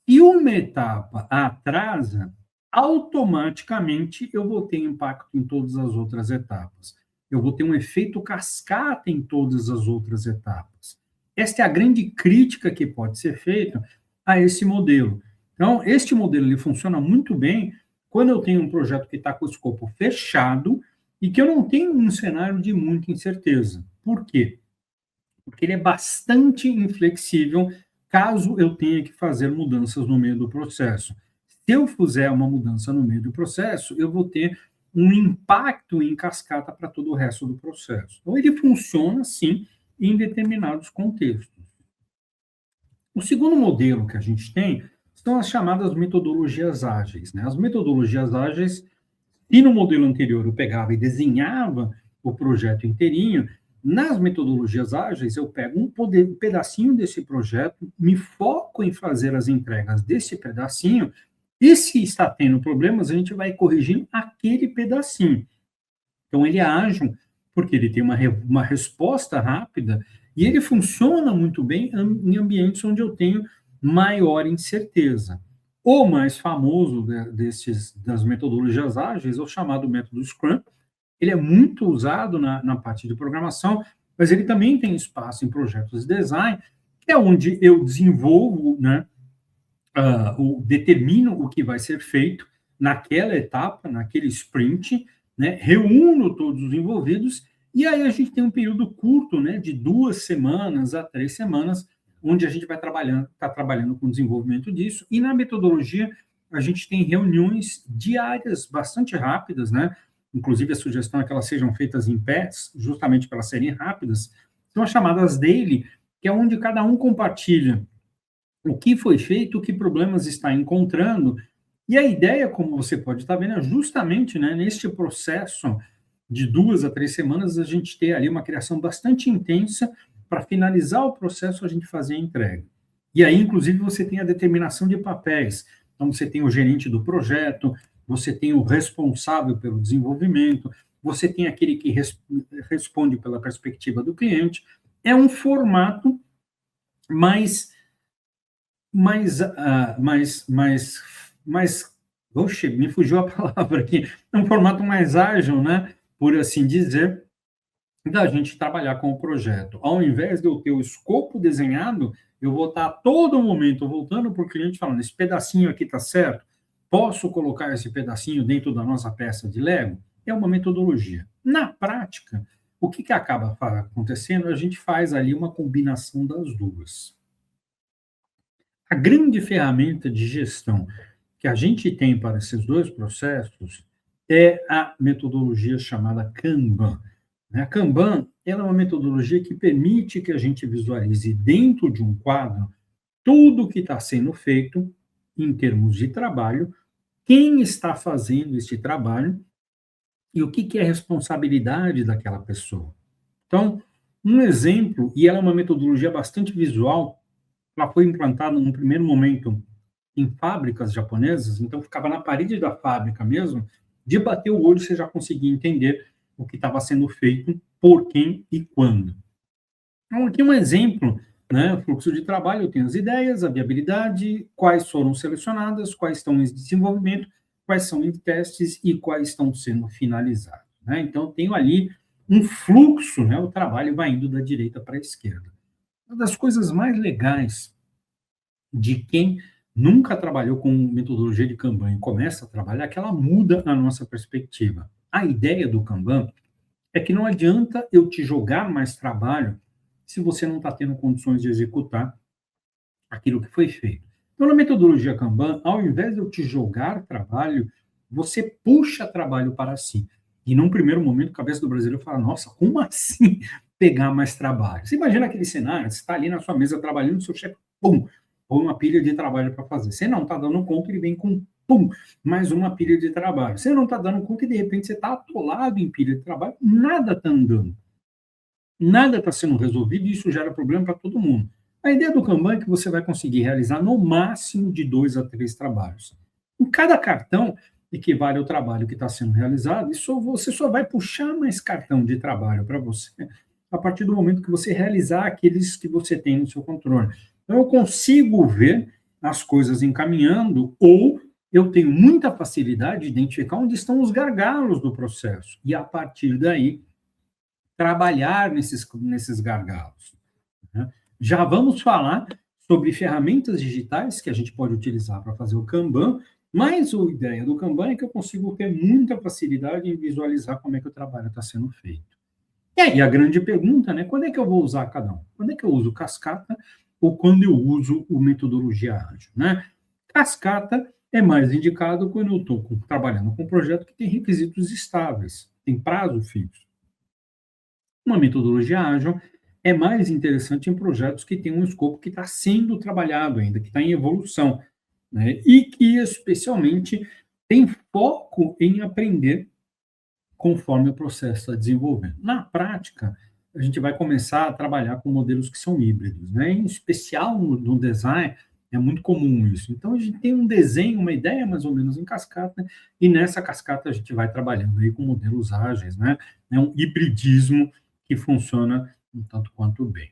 se uma etapa atrasa, automaticamente eu vou ter impacto em todas as outras etapas. Eu vou ter um efeito cascata em todas as outras etapas. Esta é a grande crítica que pode ser feita a esse modelo. Então, este modelo ele funciona muito bem quando eu tenho um projeto que está com o escopo fechado e que eu não tenho um cenário de muita incerteza. Por quê? Porque ele é bastante inflexível caso eu tenha que fazer mudanças no meio do processo. Se eu fizer uma mudança no meio do processo, eu vou ter um impacto em cascata para todo o resto do processo. Então, ele funciona, sim, em determinados contextos. O segundo modelo que a gente tem são as chamadas metodologias ágeis, né? As metodologias ágeis, e no modelo anterior eu pegava e desenhava o projeto inteirinho, nas metodologias ágeis eu pego um pedacinho desse projeto, me foco em fazer as entregas desse pedacinho, e se está tendo problemas, a gente vai corrigindo aquele pedacinho. Então ele é ágil, porque ele tem uma resposta rápida, e ele funciona muito bem em ambientes onde eu tenho maior incerteza. O mais famoso das metodologias ágeis é o chamado método Scrum. Ele é muito usado na parte de programação, mas ele também tem espaço em projetos de design, que é onde eu desenvolvo, né, determino o que vai ser feito naquela etapa, naquele sprint, né, reúno todos os envolvidos, e aí a gente tem um período curto, né, de 2 semanas a 3 semanas, onde a gente vai está trabalhando com o desenvolvimento disso, e na metodologia a gente tem reuniões diárias bastante rápidas, né, inclusive a sugestão é que elas sejam feitas em pés, justamente para elas serem rápidas, são as chamadas daily, que é onde cada um compartilha o que foi feito, que problemas está encontrando, e a ideia, como você pode estar vendo, é justamente, né, neste processo de 2 a 3 semanas, a gente ter ali uma criação bastante intensa para finalizar o processo, a gente fazer a entrega. E aí, inclusive, você tem a determinação de papéis. Então, você tem o gerente do projeto, você tem o responsável pelo desenvolvimento, você tem aquele que responde pela perspectiva do cliente. É um formato mais mais, oxe, me fugiu a palavra aqui, é um formato mais ágil, né, por assim dizer, da gente trabalhar com o projeto. Ao invés de eu ter o escopo desenhado, eu vou estar a todo momento voltando para o cliente falando, esse pedacinho aqui está certo? Posso colocar esse pedacinho dentro da nossa peça de Lego? É uma metodologia. Na prática, o que acaba acontecendo? A gente faz ali uma combinação das duas. A grande ferramenta de gestão que a gente tem para esses dois processos é a metodologia chamada Kanban. A Kanban ela é uma metodologia que permite que a gente visualize dentro de um quadro tudo o que está sendo feito em termos de trabalho, quem está fazendo esse trabalho e o que é a responsabilidade daquela pessoa. Então, um exemplo, e ela é uma metodologia bastante visual, ela foi implantada num primeiro momento em fábricas japonesas, então ficava na parede da fábrica mesmo, de bater o olho você já conseguia entender o que estava sendo feito, por quem e quando. Então, aqui um exemplo, né, fluxo de trabalho, eu tenho as ideias, a viabilidade, quais foram selecionadas, quais estão em desenvolvimento, quais são em testes e quais estão sendo finalizados. Né? Então, tenho ali um fluxo, né, o trabalho vai indo da direita para a esquerda. Uma das coisas mais legais de quem nunca trabalhou com metodologia de Kanban e começa a trabalhar é que ela muda a nossa perspectiva. A ideia do Kanban é que não adianta eu te jogar mais trabalho se você não está tendo condições de executar aquilo que foi feito. Então, na metodologia Kanban, ao invés de eu te jogar trabalho, você puxa trabalho para si. E num primeiro momento, a cabeça do brasileiro fala, nossa, como assim pegar mais trabalho? Você imagina aquele cenário, você está ali na sua mesa trabalhando, seu chefe, pum, põe uma pilha de trabalho para fazer. Você não está dando conta, ele vem com, pum, mais uma pilha de trabalho. Você não está dando conta e, de repente, você está atolado em pilha de trabalho, nada está andando. Nada está sendo resolvido e isso gera problema para todo mundo. A ideia do Kanban é que você vai conseguir realizar no máximo de 2 a 3 trabalhos. Em cada cartão equivale ao trabalho que está sendo realizado, e você só vai puxar mais cartão de trabalho para você a partir do momento que você realizar aqueles que você tem no seu controle. Então, eu consigo ver as coisas encaminhando, ou eu tenho muita facilidade de identificar onde estão os gargalos do processo, e a partir daí trabalhar nesses gargalos. Né? Já vamos falar sobre ferramentas digitais que a gente pode utilizar para fazer o Kanban, mas a ideia do Kanban é que eu consigo ter muita facilidade em visualizar como é que o trabalho está sendo feito. E aí a grande pergunta, né, quando é que eu vou usar cada um? Quando é que eu uso cascata ou quando eu uso o metodologia ágil? Né? Cascata é mais indicado quando eu estou trabalhando com um projeto que tem requisitos estáveis, tem prazo fixo. Uma metodologia ágil é mais interessante em projetos que têm um escopo que está sendo trabalhado ainda, que está em evolução, né? E que, especialmente, tem foco em aprender conforme o processo está desenvolvendo. Na prática, a gente vai começar a trabalhar com modelos que são híbridos, né? Em especial no design, é muito comum isso. Então, a gente tem um desenho, uma ideia mais ou menos em cascata, e nessa cascata a gente vai trabalhando aí com modelos ágeis, né? É um hibridismo que funciona um tanto quanto bem.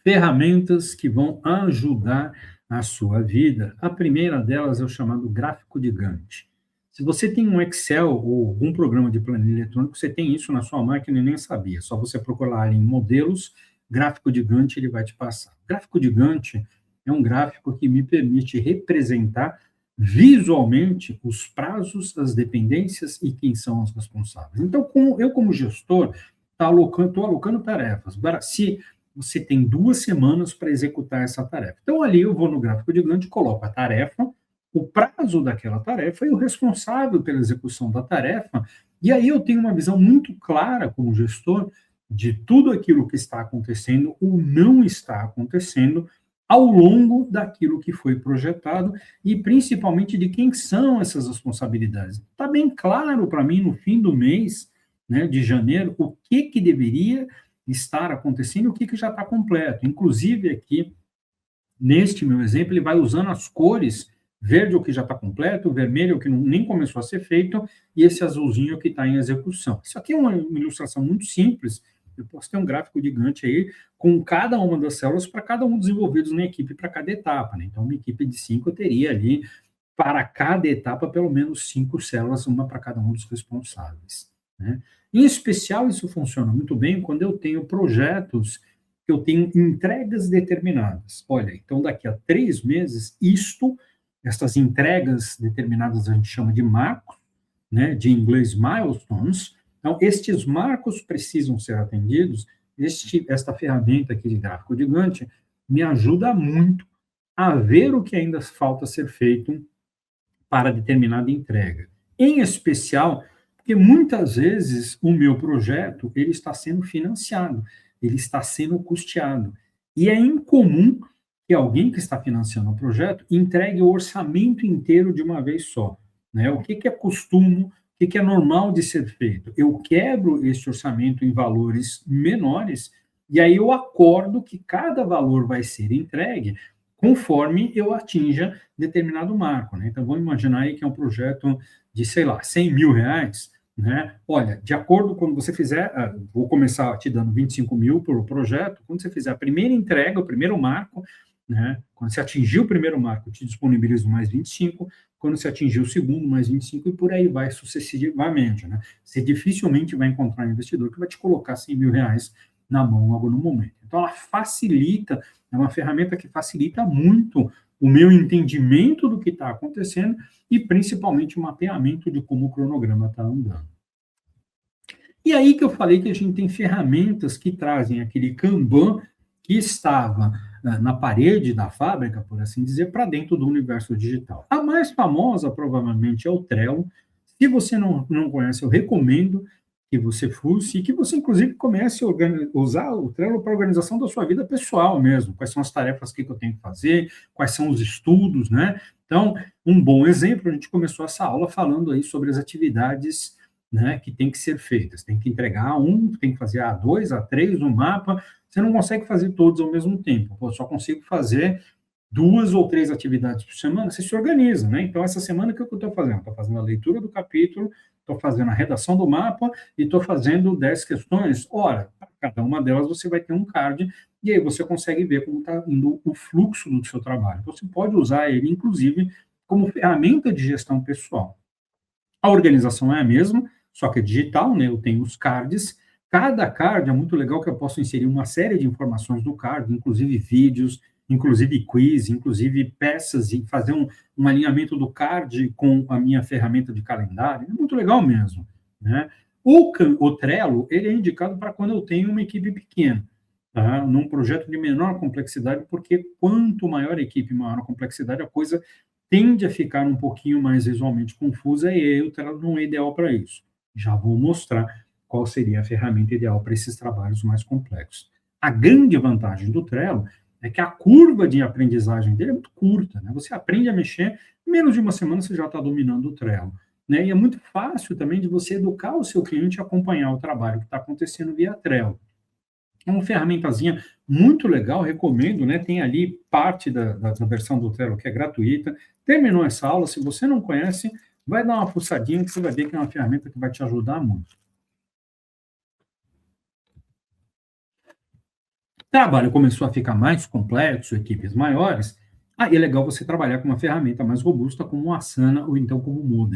Ferramentas que vão ajudar a sua vida. A primeira delas é o chamado gráfico de Gantt. Se você tem um Excel ou algum programa de planilha eletrônico, você tem isso na sua máquina e nem sabia. Só você procurar em modelos, gráfico de Gantt, ele vai te passar. O gráfico de Gantt é um gráfico que me permite representar visualmente os prazos, as dependências e quem são os responsáveis. Então, eu como gestor, estou alocando tarefas. Se você tem 2 semanas para executar essa tarefa. Então, ali eu vou no gráfico de Gantt, coloco a tarefa, o prazo daquela tarefa e o responsável pela execução da tarefa, e aí eu tenho uma visão muito clara como gestor de tudo aquilo que está acontecendo ou não está acontecendo ao longo daquilo que foi projetado e principalmente de quem são essas responsabilidades. Está bem claro para mim no fim do mês, né, de janeiro, o que deveria estar acontecendo e o que já está completo. Inclusive aqui, neste meu exemplo, ele vai usando as cores, verde é o que já está completo, vermelho é o que nem começou a ser feito, e esse azulzinho é o que está em execução. Isso aqui é uma ilustração muito simples, eu posso ter um gráfico de Gantt aí com cada uma das células para cada um desenvolvidos na equipe para cada etapa. Né? Então, uma equipe de 5 teria ali, para cada etapa, pelo menos 5 células, uma para cada um dos responsáveis. Né? Em especial, isso funciona muito bem quando eu tenho projetos que eu tenho entregas determinadas. Olha, então daqui a 3 meses, essas entregas determinadas a gente chama de marcos, né, de inglês milestones. Então, estes marcos precisam ser atendidos. Esta ferramenta aqui de gráfico de Gantt me ajuda muito a ver o que ainda falta ser feito para determinada entrega. Em especial, porque muitas vezes o meu projeto ele está sendo financiado, ele está sendo custeado. E é incomum que alguém que está financiando o projeto entregue o orçamento inteiro de uma vez só. Né? O que é costume, o que é normal de ser feito? Eu quebro esse orçamento em valores menores e aí eu acordo que cada valor vai ser entregue conforme eu atinja determinado marco. Né? Então, vamos imaginar aí que é um projeto de, sei lá, 100 mil reais, né? Olha, de acordo com quando você fizer, vou começar te dando 25 mil por projeto, quando você fizer a primeira entrega, o primeiro marco, né? Quando você atingir o primeiro marco, te disponibilizo mais 25, quando você atingir o segundo, mais 25, e por aí vai sucessivamente, né? Você dificilmente vai encontrar um investidor que vai te colocar 100 mil reais na mão logo no momento. Então, ela facilita, é uma ferramenta que facilita muito o meu entendimento do que está acontecendo e, principalmente, o mapeamento de como o cronograma está andando. E aí que eu falei que a gente tem ferramentas que trazem aquele Kanban que estava na parede da fábrica, por assim dizer, para dentro do universo digital. A mais famosa, provavelmente, é o Trello. Se você não conhece, eu recomendo que você fusse e que você, inclusive, comece a usar o Trello para a organização da sua vida pessoal mesmo. Quais são as tarefas que eu tenho que fazer, quais são os estudos, né? Então, um bom exemplo, a gente começou essa aula falando aí sobre as atividades, né, que tem que ser feitas. Tem que entregar um, tem que fazer A2, A3, um mapa. Você não consegue fazer todos ao mesmo tempo. Eu só consigo fazer 2 ou 3 atividades por semana, você se organiza, né? Então, essa semana, o que eu estou fazendo? Estou fazendo a leitura do capítulo, estou fazendo a redação do mapa e estou fazendo 10 questões. Ora, para cada uma delas você vai ter um card e aí você consegue ver como está indo o fluxo do seu trabalho. Você pode usar ele, inclusive, como ferramenta de gestão pessoal. A organização é a mesma, só que é digital, né? Eu tenho os cards. Cada card é muito legal que eu posso inserir uma série de informações no card, inclusive vídeos, inclusive quiz, inclusive peças, e fazer um alinhamento do card com a minha ferramenta de calendário. É muito legal mesmo, né? O Trello, ele é indicado para quando eu tenho uma equipe pequena, tá? Num projeto de menor complexidade, porque quanto maior a equipe, maior a complexidade, a coisa tende a ficar um pouquinho mais visualmente confusa e aí o Trello não é ideal para isso. Já vou mostrar qual seria a ferramenta ideal para esses trabalhos mais complexos. A grande vantagem do Trello é que a curva de aprendizagem dele é muito curta, né? Você aprende a mexer, em menos de uma semana você já está dominando o Trello, né? E é muito fácil também de você educar o seu cliente a acompanhar o trabalho que está acontecendo via Trello. É uma ferramentazinha muito legal, recomendo, né? Tem ali parte da versão do Trello que é gratuita. Terminou essa aula, se você não conhece, vai dar uma fuçadinha que você vai ver que é uma ferramenta que vai te ajudar muito. O trabalho começou a ficar mais complexo, equipes maiores, aí é legal você trabalhar com uma ferramenta mais robusta como o Asana ou então como o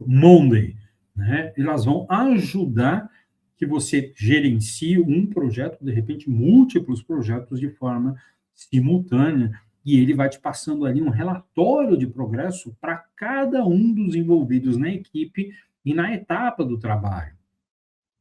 Monday, né? Elas vão ajudar que você gerencie um projeto, de repente múltiplos projetos de forma simultânea, e ele vai te passando ali um relatório de progresso para cada um dos envolvidos na equipe e na etapa do trabalho.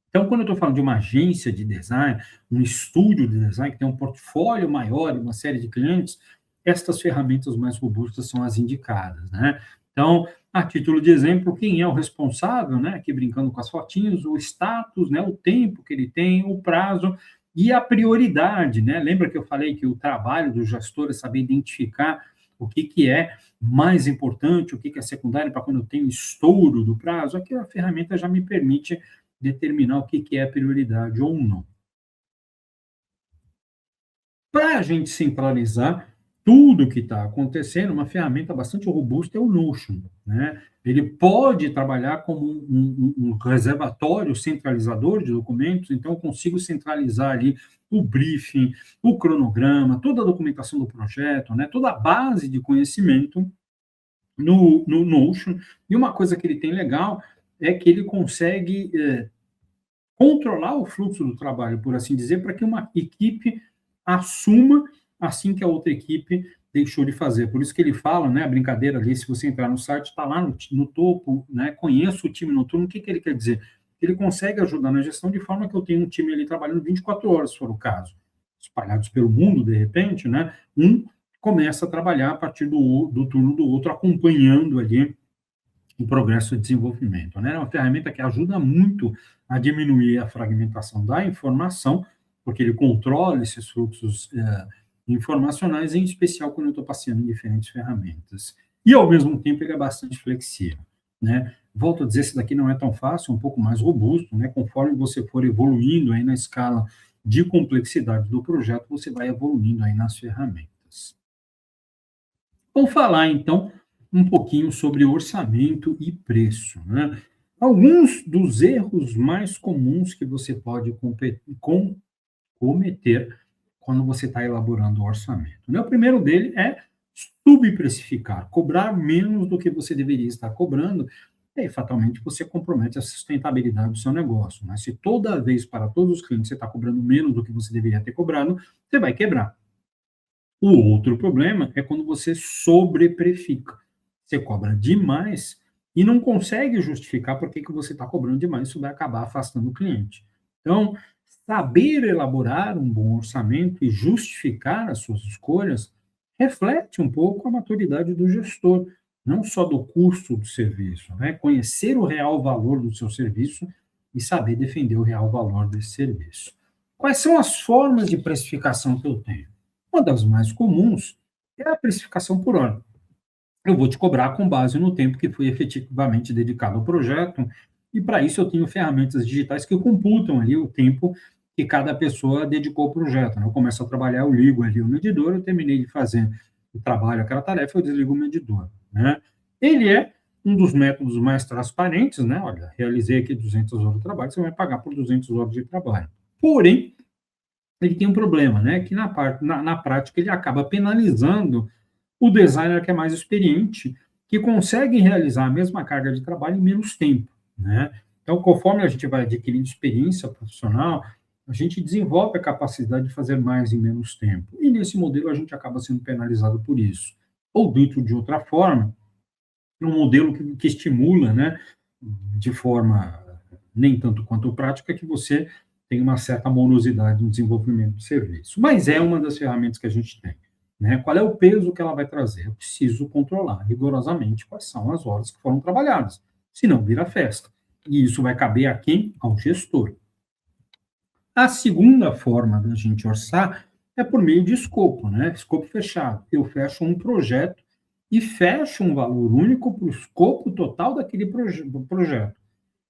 Então, quando eu estou falando de uma agência de design, um estúdio de design que tem um portfólio maior e uma série de clientes, estas ferramentas mais robustas são as indicadas, né? Então, a título de exemplo, quem é o responsável, né? Aqui brincando com as fotinhos, o status, né? O tempo que ele tem, o prazo e a prioridade, né? Lembra que eu falei que o trabalho do gestor é saber identificar o que é mais importante, o que é secundário para quando eu tenho estouro do prazo? Aqui a ferramenta já me permite determinar o que é prioridade ou não. Para a gente centralizar tudo o que está acontecendo, uma ferramenta bastante robusta é o Notion, né? Ele pode trabalhar como um reservatório centralizador de documentos, então eu consigo centralizar ali o briefing, o cronograma, toda a documentação do projeto, né? Toda a base de conhecimento no Notion. E uma coisa que ele tem legal é que ele consegue controlar o fluxo do trabalho, por assim dizer, para que uma equipe assuma assim que a outra equipe deixou de fazer. Por isso que ele fala, né, a brincadeira ali, se você entrar no site, está lá no topo, né, conheço o time noturno, o que ele quer dizer? Ele consegue ajudar na gestão de forma que eu tenho um time ali trabalhando 24 horas, se for o caso, espalhados pelo mundo, de repente, né, um começa a trabalhar a partir do turno do outro, acompanhando ali o progresso e desenvolvimento, né? É uma ferramenta que ajuda muito a diminuir a fragmentação da informação, porque ele controla esses fluxos informacionais, em especial quando eu estou passeando em diferentes ferramentas. E, ao mesmo tempo, ele é bastante flexível, né? Volto a dizer, esse daqui não é tão fácil, é um pouco mais robusto, né? Conforme você for evoluindo aí na escala de complexidade do projeto, você vai evoluindo aí nas ferramentas. Vamos falar, então, um pouquinho sobre orçamento e preço, né? Alguns dos erros mais comuns que você pode cometer quando você está elaborando o orçamento, né? O primeiro dele é subprecificar, cobrar menos do que você deveria estar cobrando, e aí, fatalmente, você compromete a sustentabilidade do seu negócio, né? Se toda vez, para todos os clientes, você está cobrando menos do que você deveria ter cobrado, você vai quebrar. O outro problema é quando você sobreprecifica. Você cobra demais e não consegue justificar por que você está cobrando demais, isso vai acabar afastando o cliente. Então, saber elaborar um bom orçamento e justificar as suas escolhas reflete um pouco a maturidade do gestor, não só do custo do serviço, né? Conhecer o real valor do seu serviço e saber defender o real valor desse serviço. Quais são as formas de precificação que eu tenho? Uma das mais comuns é a precificação por hora. Eu vou te cobrar com base no tempo que foi efetivamente dedicado ao projeto, e para isso eu tenho ferramentas digitais que computam ali o tempo que cada pessoa dedicou ao projeto, né? Eu começo a trabalhar, eu ligo ali o medidor, eu terminei de fazer o trabalho, aquela tarefa, eu desligo o medidor, né? Ele é um dos métodos mais transparentes, né? Olha, realizei aqui 200 horas de trabalho, você vai pagar por 200 horas de trabalho. Porém, ele tem um problema, né? Que na prática ele acaba penalizando o designer que é mais experiente, que consegue realizar a mesma carga de trabalho em menos tempo, né? Então, conforme a gente vai adquirindo experiência profissional, a gente desenvolve a capacidade de fazer mais em menos tempo. E nesse modelo a gente acaba sendo penalizado por isso. Ou dito de outra forma, um modelo que estimula, né, de forma nem tanto quanto prática, que você tem uma certa morosidade no desenvolvimento do serviço. Mas é uma das ferramentas que a gente tem, né? Qual é o peso que ela vai trazer? Eu preciso controlar rigorosamente quais são as horas que foram trabalhadas, senão vira festa. E isso vai caber a quem? Ao gestor. A segunda forma da gente orçar é por meio de escopo, né? Escopo fechado. Eu fecho um projeto e fecho um valor único para o escopo total daquele projeto.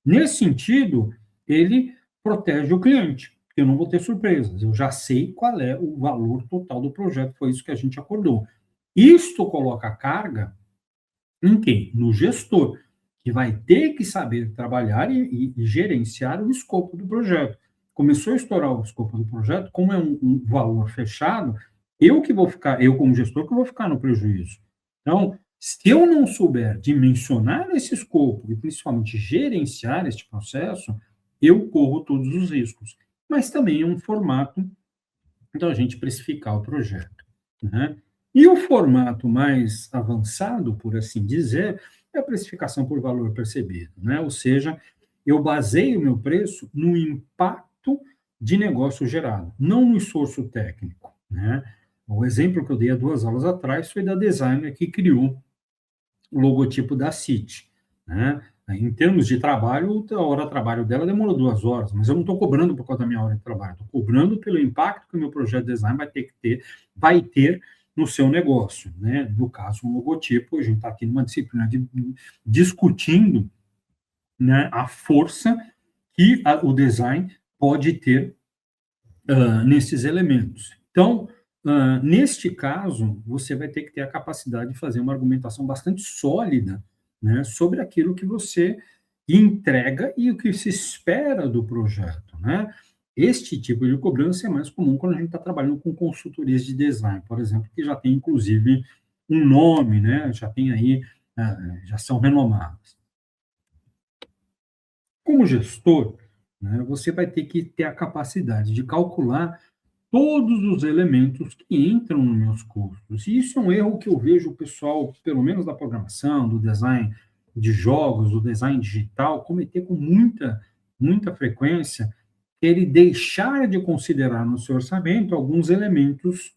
Nesse sentido, ele protege o cliente. Eu não vou ter surpresas. Eu já sei qual é o valor total do projeto. Foi isso que a gente acordou. Isto coloca carga em quem? No gestor, que vai ter que saber trabalhar e gerenciar o escopo do projeto. Começou a estourar o escopo do projeto, como é um valor fechado, eu como gestor, que vou ficar no prejuízo. Então, se eu não souber dimensionar esse escopo e principalmente gerenciar este processo, eu corro todos os riscos. Mas também é um formato da gente precificar o projeto, né? E o formato mais avançado, por assim dizer, é a precificação por valor percebido, né? Ou seja, eu baseio o meu preço no impacto de negócio gerado, não no esforço técnico, né? O exemplo que eu dei há 2 aulas atrás foi da designer que criou o logotipo da City, né? Em termos de trabalho, a hora de trabalho dela demorou 2 horas, mas eu não estou cobrando por causa da minha hora de trabalho, estou cobrando pelo impacto que o meu projeto de design vai ter no seu negócio, né? No caso, um logotipo, a gente está aqui numa disciplina discutindo, né, a força que o design pode ter nesses elementos. Então, neste caso, você vai ter que ter a capacidade de fazer uma argumentação bastante sólida, né, sobre aquilo que você entrega e o que se espera do projeto, né? Este tipo de cobrança é mais comum quando a gente está trabalhando com consultorias de design, por exemplo, que já tem, inclusive, um nome, né? Já tem aí, já são renomadas. Como gestor, né, você vai ter que ter a capacidade de calcular todos os elementos que entram nos meus custos. E isso é um erro que eu vejo o pessoal, pelo menos da programação, do design de jogos, do design digital, cometer com muita frequência, ele deixar de considerar no seu orçamento alguns elementos,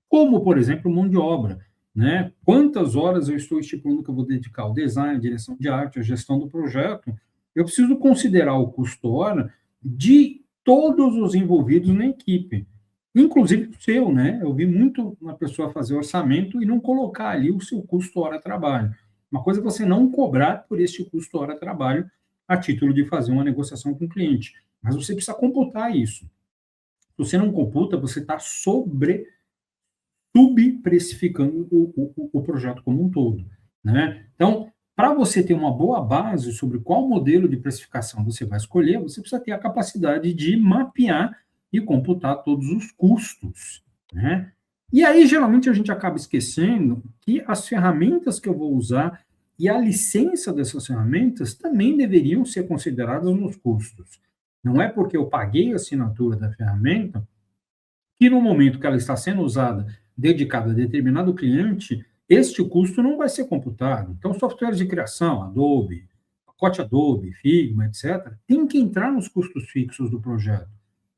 como, por exemplo, mão de obra, né? Quantas horas eu estou estipulando que eu vou dedicar ao design, à direção de arte, à gestão do projeto? Eu preciso considerar o custo hora de todos os envolvidos na equipe, inclusive o seu, né? Eu vi muito uma pessoa fazer orçamento e não colocar ali o seu custo hora trabalho. Uma coisa é você não cobrar por este custo hora trabalho a título de fazer uma negociação com o cliente, mas você precisa computar isso. Se você não computa, você está subprecificando o projeto como um todo, né? Então, para você ter uma boa base sobre qual modelo de precificação você vai escolher, você precisa ter a capacidade de mapear e computar todos os custos, né? E aí, geralmente, a gente acaba esquecendo que as ferramentas que eu vou usar e a licença dessas ferramentas também deveriam ser consideradas nos custos. Não é porque eu paguei a assinatura da ferramenta que no momento que ela está sendo usada, dedicada a determinado cliente, este custo não vai ser computado. Então, softwares de criação, Adobe, pacote Adobe, Figma, etc., tem que entrar nos custos fixos do projeto.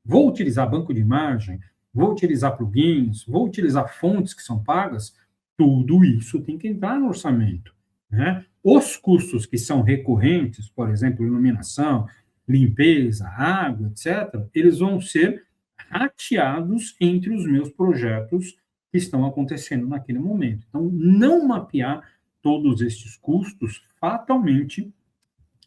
Vou utilizar banco de imagem, vou utilizar plugins, vou utilizar fontes que são pagas, tudo isso tem que entrar no orçamento, né? Os custos que são recorrentes, por exemplo, iluminação, limpeza, água, etc., eles vão ser rateados entre os meus projetos que estão acontecendo naquele momento. Então, não mapear todos estes custos fatalmente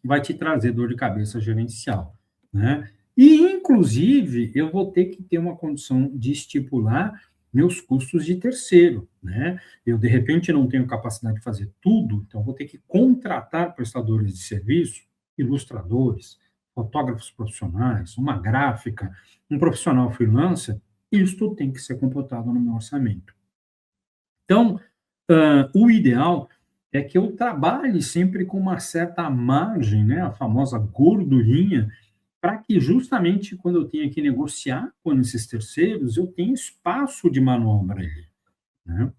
vai te trazer dor de cabeça gerencial, né? E, inclusive, eu vou ter que ter uma condição de estipular meus custos de terceiro, né? Eu, de repente, não tenho capacidade de fazer tudo, então vou ter que contratar prestadores de serviço, ilustradores, fotógrafos profissionais, uma gráfica, um profissional freelancer, isto tem que ser computado no meu orçamento. Então, o ideal é que eu trabalhe sempre com uma certa margem, né, a famosa gordurinha, para que justamente quando eu tenha que negociar com esses terceiros, eu tenha espaço de manobra ali, né?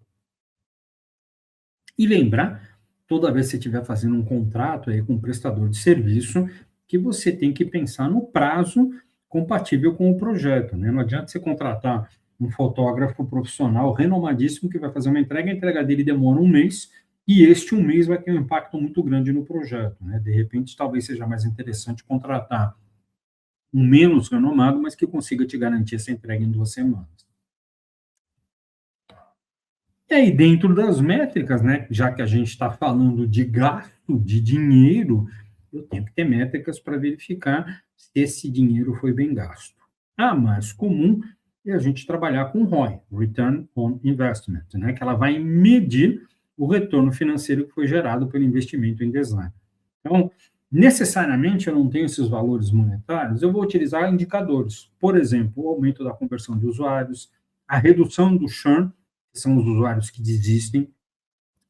E lembrar, toda vez que você estiver fazendo um contrato aí com um prestador de serviço, que você tem que pensar no prazo compatível com o projeto, né? Não adianta você contratar um fotógrafo profissional renomadíssimo que vai fazer uma entrega, a entrega dele demora um mês, e este um mês vai ter um impacto muito grande no projeto, né? De repente, talvez seja mais interessante contratar um menos renomado, mas que consiga te garantir essa entrega em 2 semanas. E aí, dentro das métricas, né, já que a gente está falando de gasto de dinheiro, eu tenho que ter métricas para verificar se esse dinheiro foi bem gasto. A mais comum é a gente trabalhar com ROI, Return on Investment, né, que ela vai medir o retorno financeiro que foi gerado pelo investimento em design. Então, necessariamente eu não tenho esses valores monetários, eu vou utilizar indicadores. Por exemplo, o aumento da conversão de usuários, a redução do churn, que são os usuários que desistem,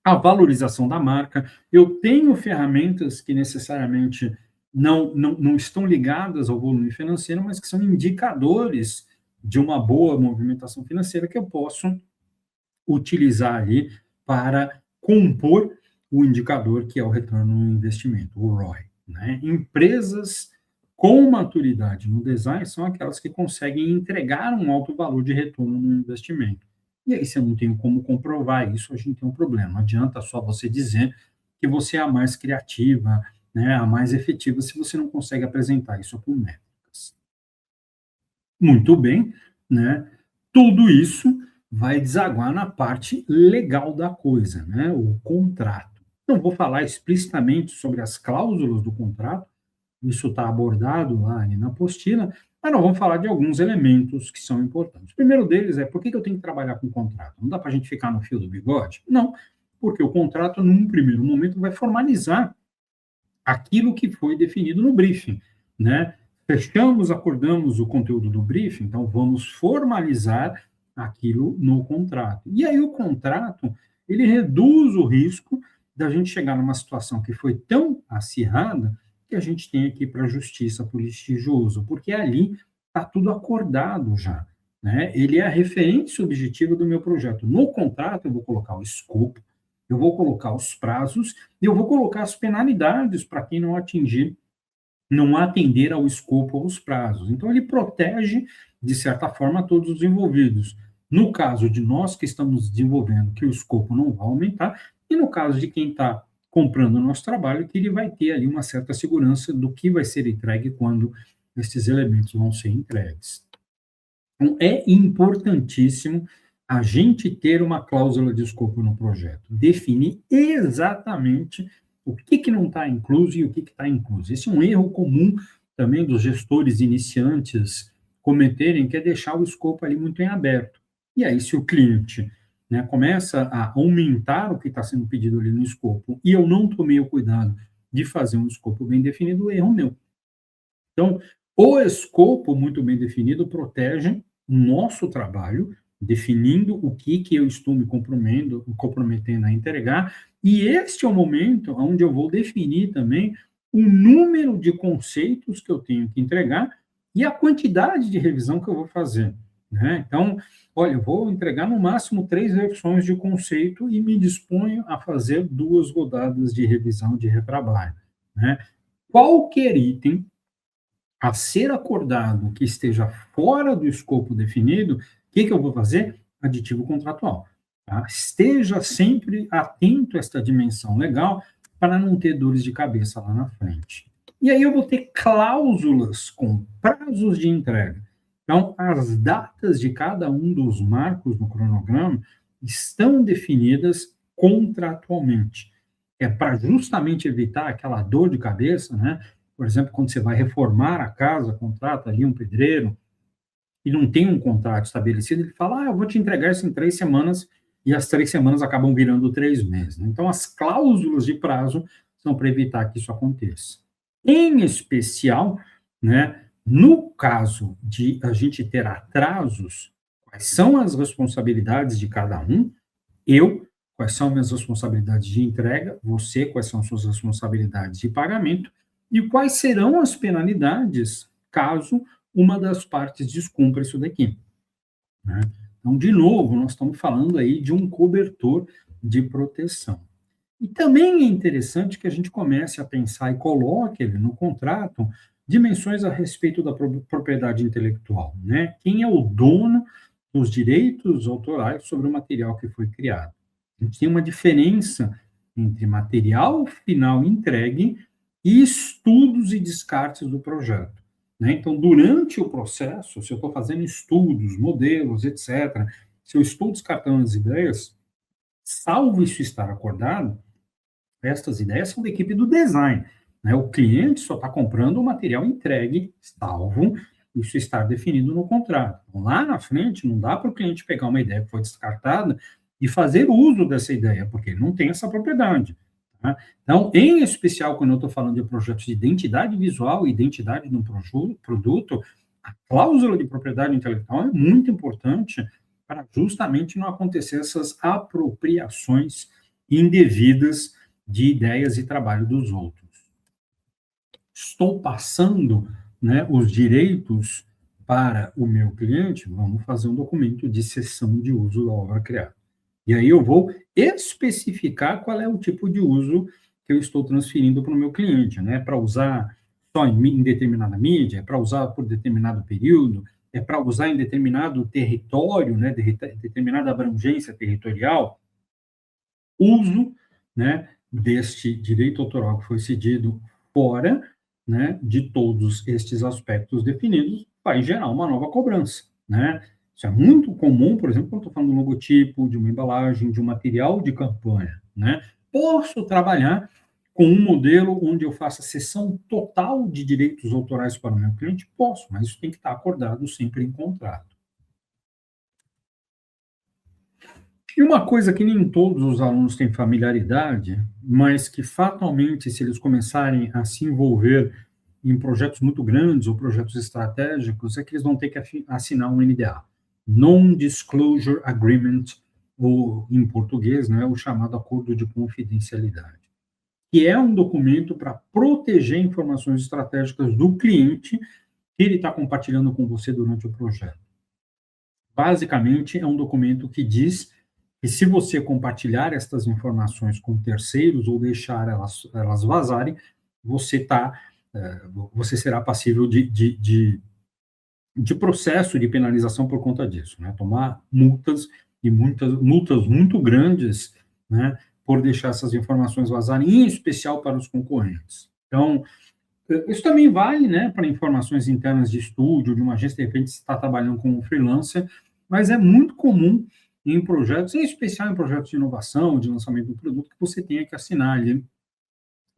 a valorização da marca. Eu tenho ferramentas que necessariamente não estão ligadas ao volume financeiro, mas que são indicadores de uma boa movimentação financeira que eu posso utilizar ali para compor o indicador que é o retorno no investimento, o ROI, né? Empresas com maturidade no design são aquelas que conseguem entregar um alto valor de retorno no investimento. E aí, se eu não tenho como comprovar isso, a gente tem um problema. Não adianta só você dizer que você é a mais criativa, né, a mais efetiva, se você não consegue apresentar isso com métricas. Muito bem, né? Tudo isso vai desaguar na parte legal da coisa, né? O contrato. Não vou falar explicitamente sobre as cláusulas do contrato, isso está abordado lá na apostila, mas nós vamos falar de alguns elementos que são importantes. O primeiro deles é por que eu tenho que trabalhar com contrato? Não dá para a gente ficar no fio do bigode? Não, porque o contrato, num primeiro momento, vai formalizar aquilo que foi definido no briefing, né? Fechamos, acordamos o conteúdo do briefing, então vamos formalizar aquilo no contrato. E aí o contrato, ele reduz o risco da gente chegar numa situação que foi tão acirrada que a gente tenha que ir para a justiça por litigioso, porque ali está tudo acordado já, né? Ele é a referência objetiva do meu projeto. No contrato eu vou colocar o escopo, eu vou colocar os prazos e eu vou colocar as penalidades para quem não atingir, não atender ao escopo ou aos prazos. Então, ele protege, de certa forma, todos os envolvidos. No caso de nós que estamos desenvolvendo, que o escopo não vai aumentar, e no caso de quem está comprando o nosso trabalho, que ele vai ter ali uma certa segurança do que vai ser entregue quando esses elementos vão ser entregues. Então, é importantíssimo a gente ter uma cláusula de escopo no projeto, definir exatamente o que não está incluso e o que está incluso. Esse é um erro comum também dos gestores iniciantes cometerem, que é deixar o escopo ali muito em aberto. E aí, se o cliente, né, começa a aumentar o que está sendo pedido ali no escopo e eu não tomei o cuidado de fazer um escopo bem definido, erro meu. Então, o escopo muito bem definido protege o nosso trabalho, definindo o que eu estou me comprometendo a entregar, e este é o momento onde eu vou definir também o número de conceitos que eu tenho que entregar e a quantidade de revisão que eu vou fazer. né? Então, olha, eu vou entregar no máximo 3 versões de conceito e me disponho a fazer 2 rodadas de revisão de retrabalho, né? Qualquer item a ser acordado que esteja fora do escopo definido, o que que eu vou fazer? Aditivo contratual, tá? Esteja sempre atento a esta dimensão legal para não ter dores de cabeça lá na frente. E aí eu vou ter cláusulas com prazos de entrega. Então, as datas de cada um dos marcos no cronograma estão definidas contratualmente. É para justamente evitar aquela dor de cabeça, né? Por exemplo, quando você vai reformar a casa, contrata ali um pedreiro e não tem um contrato estabelecido, ele fala, eu vou te entregar isso em 3 semanas, e as 3 semanas acabam virando 3 meses, né? Então, as cláusulas de prazo são para evitar que isso aconteça. Em especial, né, no caso de a gente ter atrasos, quais são as responsabilidades de cada um? Eu, quais são minhas responsabilidades de entrega? Você, quais são suas responsabilidades de pagamento? E quais serão as penalidades caso uma das partes descumpra isso daqui, né? Então, de novo, nós estamos falando aí de um cobertor de proteção. E também é interessante que a gente comece a pensar e coloque ele no contrato dimensões a respeito da propriedade intelectual, né? Quem é o dono dos direitos autorais sobre o material que foi criado? A gente tem uma diferença entre material final entregue e estudos e descartes do projeto, né? Então, durante o processo, se eu estou fazendo estudos, modelos, etc., se eu estou descartando as ideias, salvo isso estar acordado, estas ideias são da equipe do design, né? O cliente só está comprando o material entregue, salvo isso estar definido no contrato. Então, lá na frente, não dá para o cliente pegar uma ideia que foi descartada e fazer uso dessa ideia, porque ele não tem essa propriedade, tá? Então, em especial, quando eu estou falando de projetos de identidade visual e identidade de um produto, a cláusula de propriedade intelectual é muito importante para justamente não acontecer essas apropriações indevidas de ideias e trabalho dos outros. Estou passando, né, os direitos para o meu cliente, vamos fazer um documento de cessão de uso da obra criada. E aí eu vou especificar qual é o tipo de uso que eu estou transferindo para o meu cliente, né? Para usar só em determinada mídia, é para usar por determinado período, é para usar em determinado território, né? Determinada abrangência territorial. Uso, né, deste direito autoral que foi cedido fora, né, de todos estes aspectos definidos, vai gerar uma nova cobrança, né? Isso é muito comum, por exemplo, quando eu estou falando de um logotipo, de uma embalagem, de um material de campanha, né? Posso trabalhar com um modelo onde eu faça cessão total de direitos autorais para o meu cliente? Posso, mas isso tem que estar acordado sempre em contrato. E uma coisa que nem todos os alunos têm familiaridade, mas que fatalmente, se eles começarem a se envolver em projetos muito grandes ou projetos estratégicos, é que eles vão ter que assinar um NDA, Non-Disclosure Agreement, ou em português, né, o chamado Acordo de Confidencialidade, que é um documento para proteger informações estratégicas do cliente que ele está compartilhando com você durante o projeto. Basicamente, é um documento que diz que se você compartilhar estas informações com terceiros ou deixar elas vazarem, você será passível de processo de penalização por conta disso, né? Tomar multas e muitas multas muito grandes, né, por deixar essas informações vazarem, em especial para os concorrentes. Então, isso também vale, né, para informações internas de estúdio, de uma agência, de repente, está trabalhando como freelancer, mas é muito comum em projetos, em especial em projetos de inovação, de lançamento do produto, que você tenha que assinar ali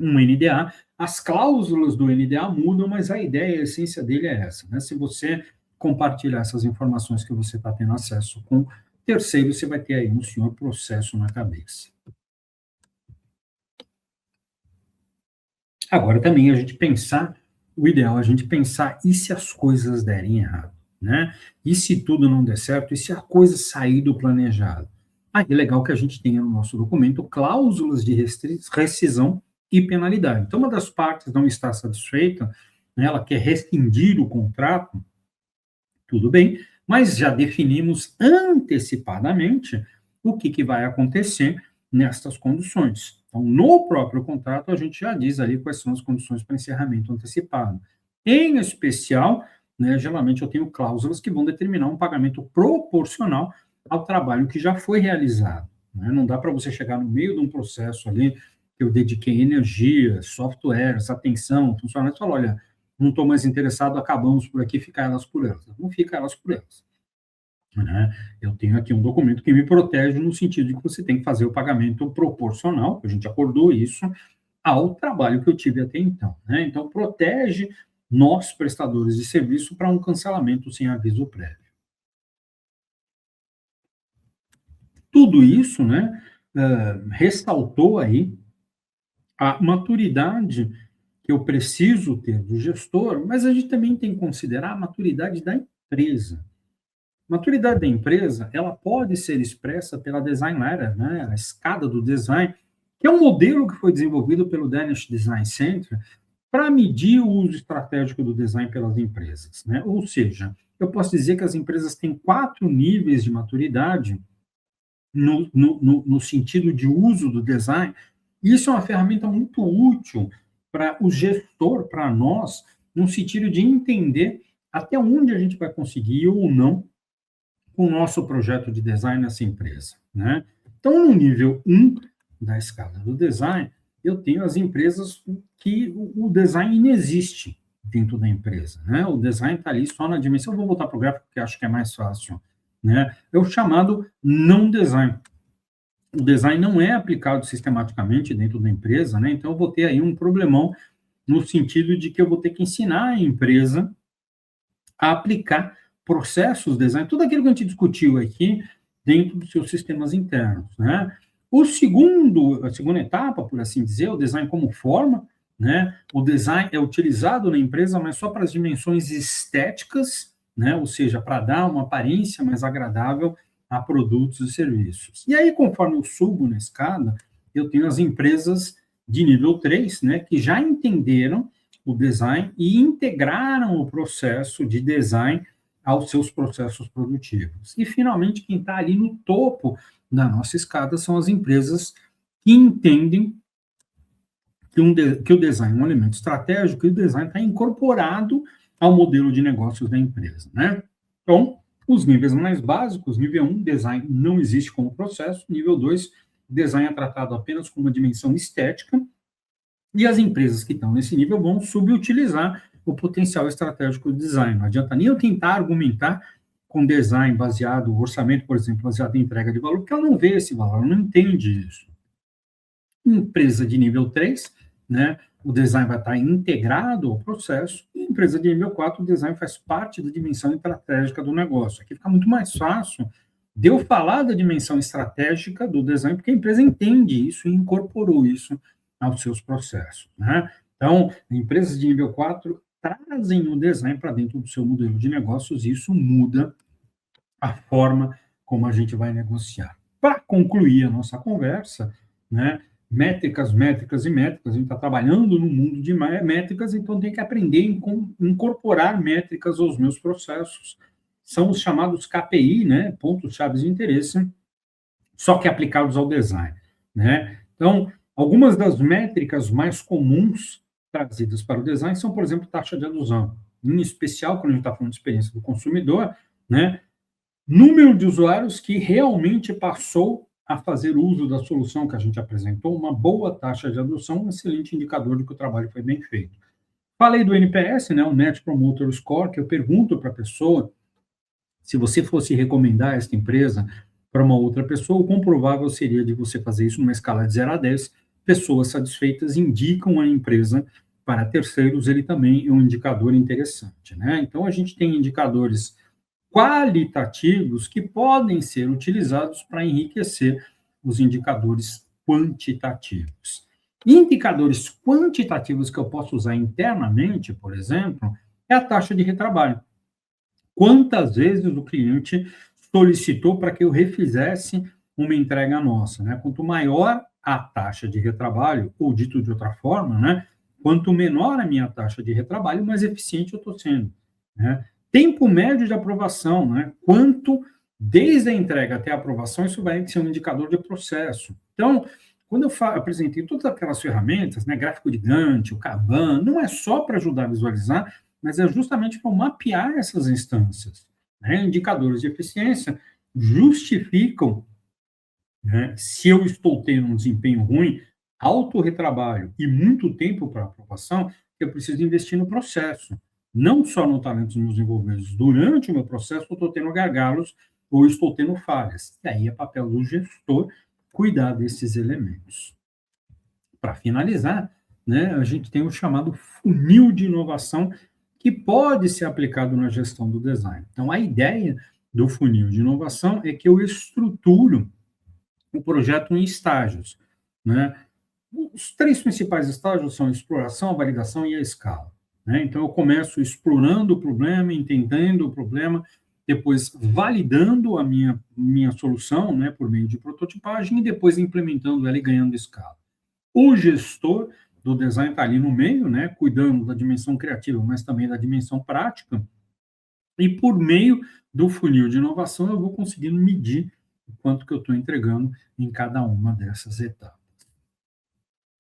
um NDA. As cláusulas do NDA mudam, mas a ideia, a essência dele é essa, né? Se você compartilhar essas informações que você está tendo acesso com terceiros, você vai ter aí um senhor processo na cabeça. Agora, também o ideal é a gente pensar, e se as coisas derem errado, né? E se tudo não der certo, e se a coisa sair do planejado? Aí é legal que a gente tenha no nosso documento cláusulas de rescisão e penalidade. Então, uma das partes não está satisfeita, né, ela quer rescindir o contrato, tudo bem, mas já definimos antecipadamente o que vai acontecer nestas condições. Então, no próprio contrato, a gente já diz ali quais são as condições para encerramento antecipado. Em especial, né, geralmente eu tenho cláusulas que vão determinar um pagamento proporcional ao trabalho que já foi realizado. Né? Não dá para você chegar no meio de um processo ali que eu dediquei energia, softwares, atenção, funcionários, e falar, olha, não estou mais interessado, acabamos por aqui, fica elas por elas. Não fica elas por elas. Né? Eu tenho aqui um documento que me protege no sentido de que você tem que fazer o pagamento proporcional, que a gente acordou isso, ao trabalho que eu tive até então. Né? Então, protege nós, prestadores de serviço, para um cancelamento sem aviso prévio. Tudo isso, né, ressaltou aí a maturidade que eu preciso ter do gestor, mas a gente também tem que considerar a maturidade da empresa. A maturidade da empresa, ela pode ser expressa pela Design Ladder, né, a escada do design, que é um modelo que foi desenvolvido pelo Danish Design Center para medir o uso estratégico do design pelas empresas. Né? Ou seja, eu posso dizer que as empresas têm 4 níveis de maturidade no sentido de uso do design. Isso é uma ferramenta muito útil para o gestor, para nós, no sentido de entender até onde a gente vai conseguir ou não com o nosso projeto de design nessa empresa. Né? Então, no nível 1 da escala do design, eu tenho as empresas que o design inexiste dentro da empresa. Né? O design está ali só na dimensão. Eu vou voltar para o gráfico, porque acho que é mais fácil. Né? É o chamado não design. O design não é aplicado sistematicamente dentro da empresa, né? Então eu vou ter aí um problemão no sentido de que eu vou ter que ensinar a empresa a aplicar processos de design, tudo aquilo que a gente discutiu aqui dentro dos seus sistemas internos, né? A segunda etapa, por assim dizer, o design como forma, né? O design é utilizado na empresa, mas só para as dimensões estéticas, né? Ou seja, para dar uma aparência mais agradável a produtos e serviços. E aí, conforme eu subo na escada, eu tenho as empresas de nível 3, né, que já entenderam o design e integraram o processo de design aos seus processos produtivos. E, finalmente, quem está ali no topo da nossa escada são as empresas que entendem que o design é um elemento estratégico e o design está incorporado ao modelo de negócios da empresa. Né? Então, os níveis mais básicos, nível 1, design não existe como processo, nível 2, design é tratado apenas como uma dimensão estética, e as empresas que estão nesse nível vão subutilizar o potencial estratégico do design. Não adianta nem eu tentar argumentar com design baseado, orçamento, por exemplo, baseado em entrega de valor, porque ela não vê esse valor, ela não entende isso. Empresa de nível 3, né, o design vai estar integrado ao processo, e empresa de nível 4, o design faz parte da dimensão estratégica do negócio. Aqui fica muito mais fácil de eu falar da dimensão estratégica do design, porque a empresa entende isso e incorporou isso aos seus processos. Né? Então, empresas de nível 4 trazem o design para dentro do seu modelo de negócios, e isso muda a forma como a gente vai negociar. Para concluir a nossa conversa, né, métricas, métricas e métricas, a gente está trabalhando no mundo de métricas, então tem que aprender a incorporar métricas aos meus processos. São os chamados KPI, né, pontos-chave de interesse, só que aplicados ao design. Né? Então, algumas das métricas mais comuns trazidas para o design são, por exemplo, taxa de adesão. Em especial, quando a gente está falando de experiência do consumidor, né, número de usuários que realmente passou a fazer uso da solução que a gente apresentou, uma boa taxa de adoção, um excelente indicador de que o trabalho foi bem feito. Falei do NPS, né, o Net Promoter Score, que eu pergunto para a pessoa, se você fosse recomendar esta empresa para uma outra pessoa, o quão provável seria de você fazer isso numa escala de 0 a 10, pessoas satisfeitas indicam a empresa para terceiros, ele também é um indicador interessante. Né? Então, a gente tem indicadores qualitativos que podem ser utilizados para enriquecer os indicadores quantitativos. Indicadores quantitativos que eu posso usar internamente, por exemplo, é a taxa de retrabalho. Quantas vezes o cliente solicitou para que eu refizesse uma entrega nossa, né? Quanto maior a taxa de retrabalho, ou dito de outra forma, né? Quanto menor a minha taxa de retrabalho, mais eficiente eu estou sendo, né? tempo médio de aprovação, né? Quanto, desde a entrega até a aprovação, isso vai ser um indicador de processo. Então, quando eu apresentei todas aquelas ferramentas, né, gráfico de Gantt, o Kanban, não é só para ajudar a visualizar, mas é justamente para mapear essas instâncias. Né? Indicadores de eficiência justificam, né, se eu estou tendo um desempenho ruim, alto retrabalho e muito tempo para aprovação, eu preciso investir no processo, não só no talento dos meus envolvidos. Durante o meu processo, eu estou tendo gargalos ou estou tendo falhas. E aí é papel do gestor cuidar desses elementos. Para finalizar, né, a gente tem o chamado funil de inovação, que pode ser aplicado na gestão do design. Então, a ideia do funil de inovação é que eu estruturo o projeto em estágios, né? Os 3 principais estágios são a exploração, a validação e a escala, né? Então, eu começo explorando o problema, entendendo o problema, depois validando a minha solução, né, por meio de prototipagem, e depois implementando ela e ganhando escala. O gestor do design está ali no meio, né, cuidando da dimensão criativa, mas também da dimensão prática, e por meio do funil de inovação eu vou conseguindo medir o quanto que eu estou entregando em cada uma dessas etapas.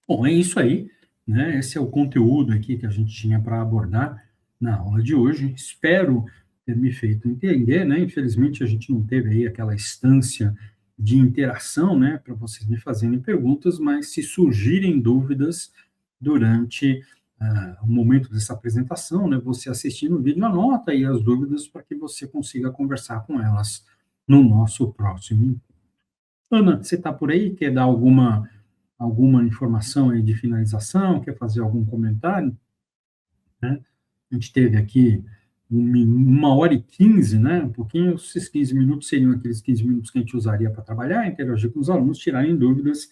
Bom, é isso aí, né? Esse é o conteúdo aqui que a gente tinha para abordar na aula de hoje. Espero ter me feito entender, né? Infelizmente a gente não teve aí aquela instância de interação, né, para vocês me fazerem perguntas, mas se surgirem dúvidas durante o momento dessa apresentação, né, você assistindo o vídeo, anota aí as dúvidas para que você consiga conversar com elas no nosso próximo encontro. Ana, você está por aí? Quer dar alguma informação aí de finalização? Quer fazer algum comentário? Né? A gente teve aqui 1h15, né? Um pouquinho, esses 15 minutos seriam aqueles 15 minutos que a gente usaria para trabalhar, interagir com os alunos, tirarem dúvidas.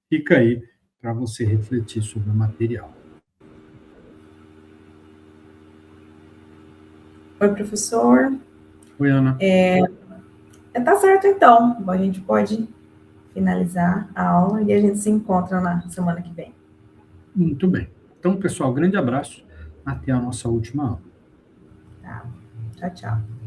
Fica aí para você refletir sobre o material. Oi, professor. Oi, Ana. Tá certo, então. A gente pode finalizar a aula e a gente se encontra na semana que vem. Muito bem. Então, pessoal, grande abraço. Até a nossa última aula. Tá. Tchau, tchau.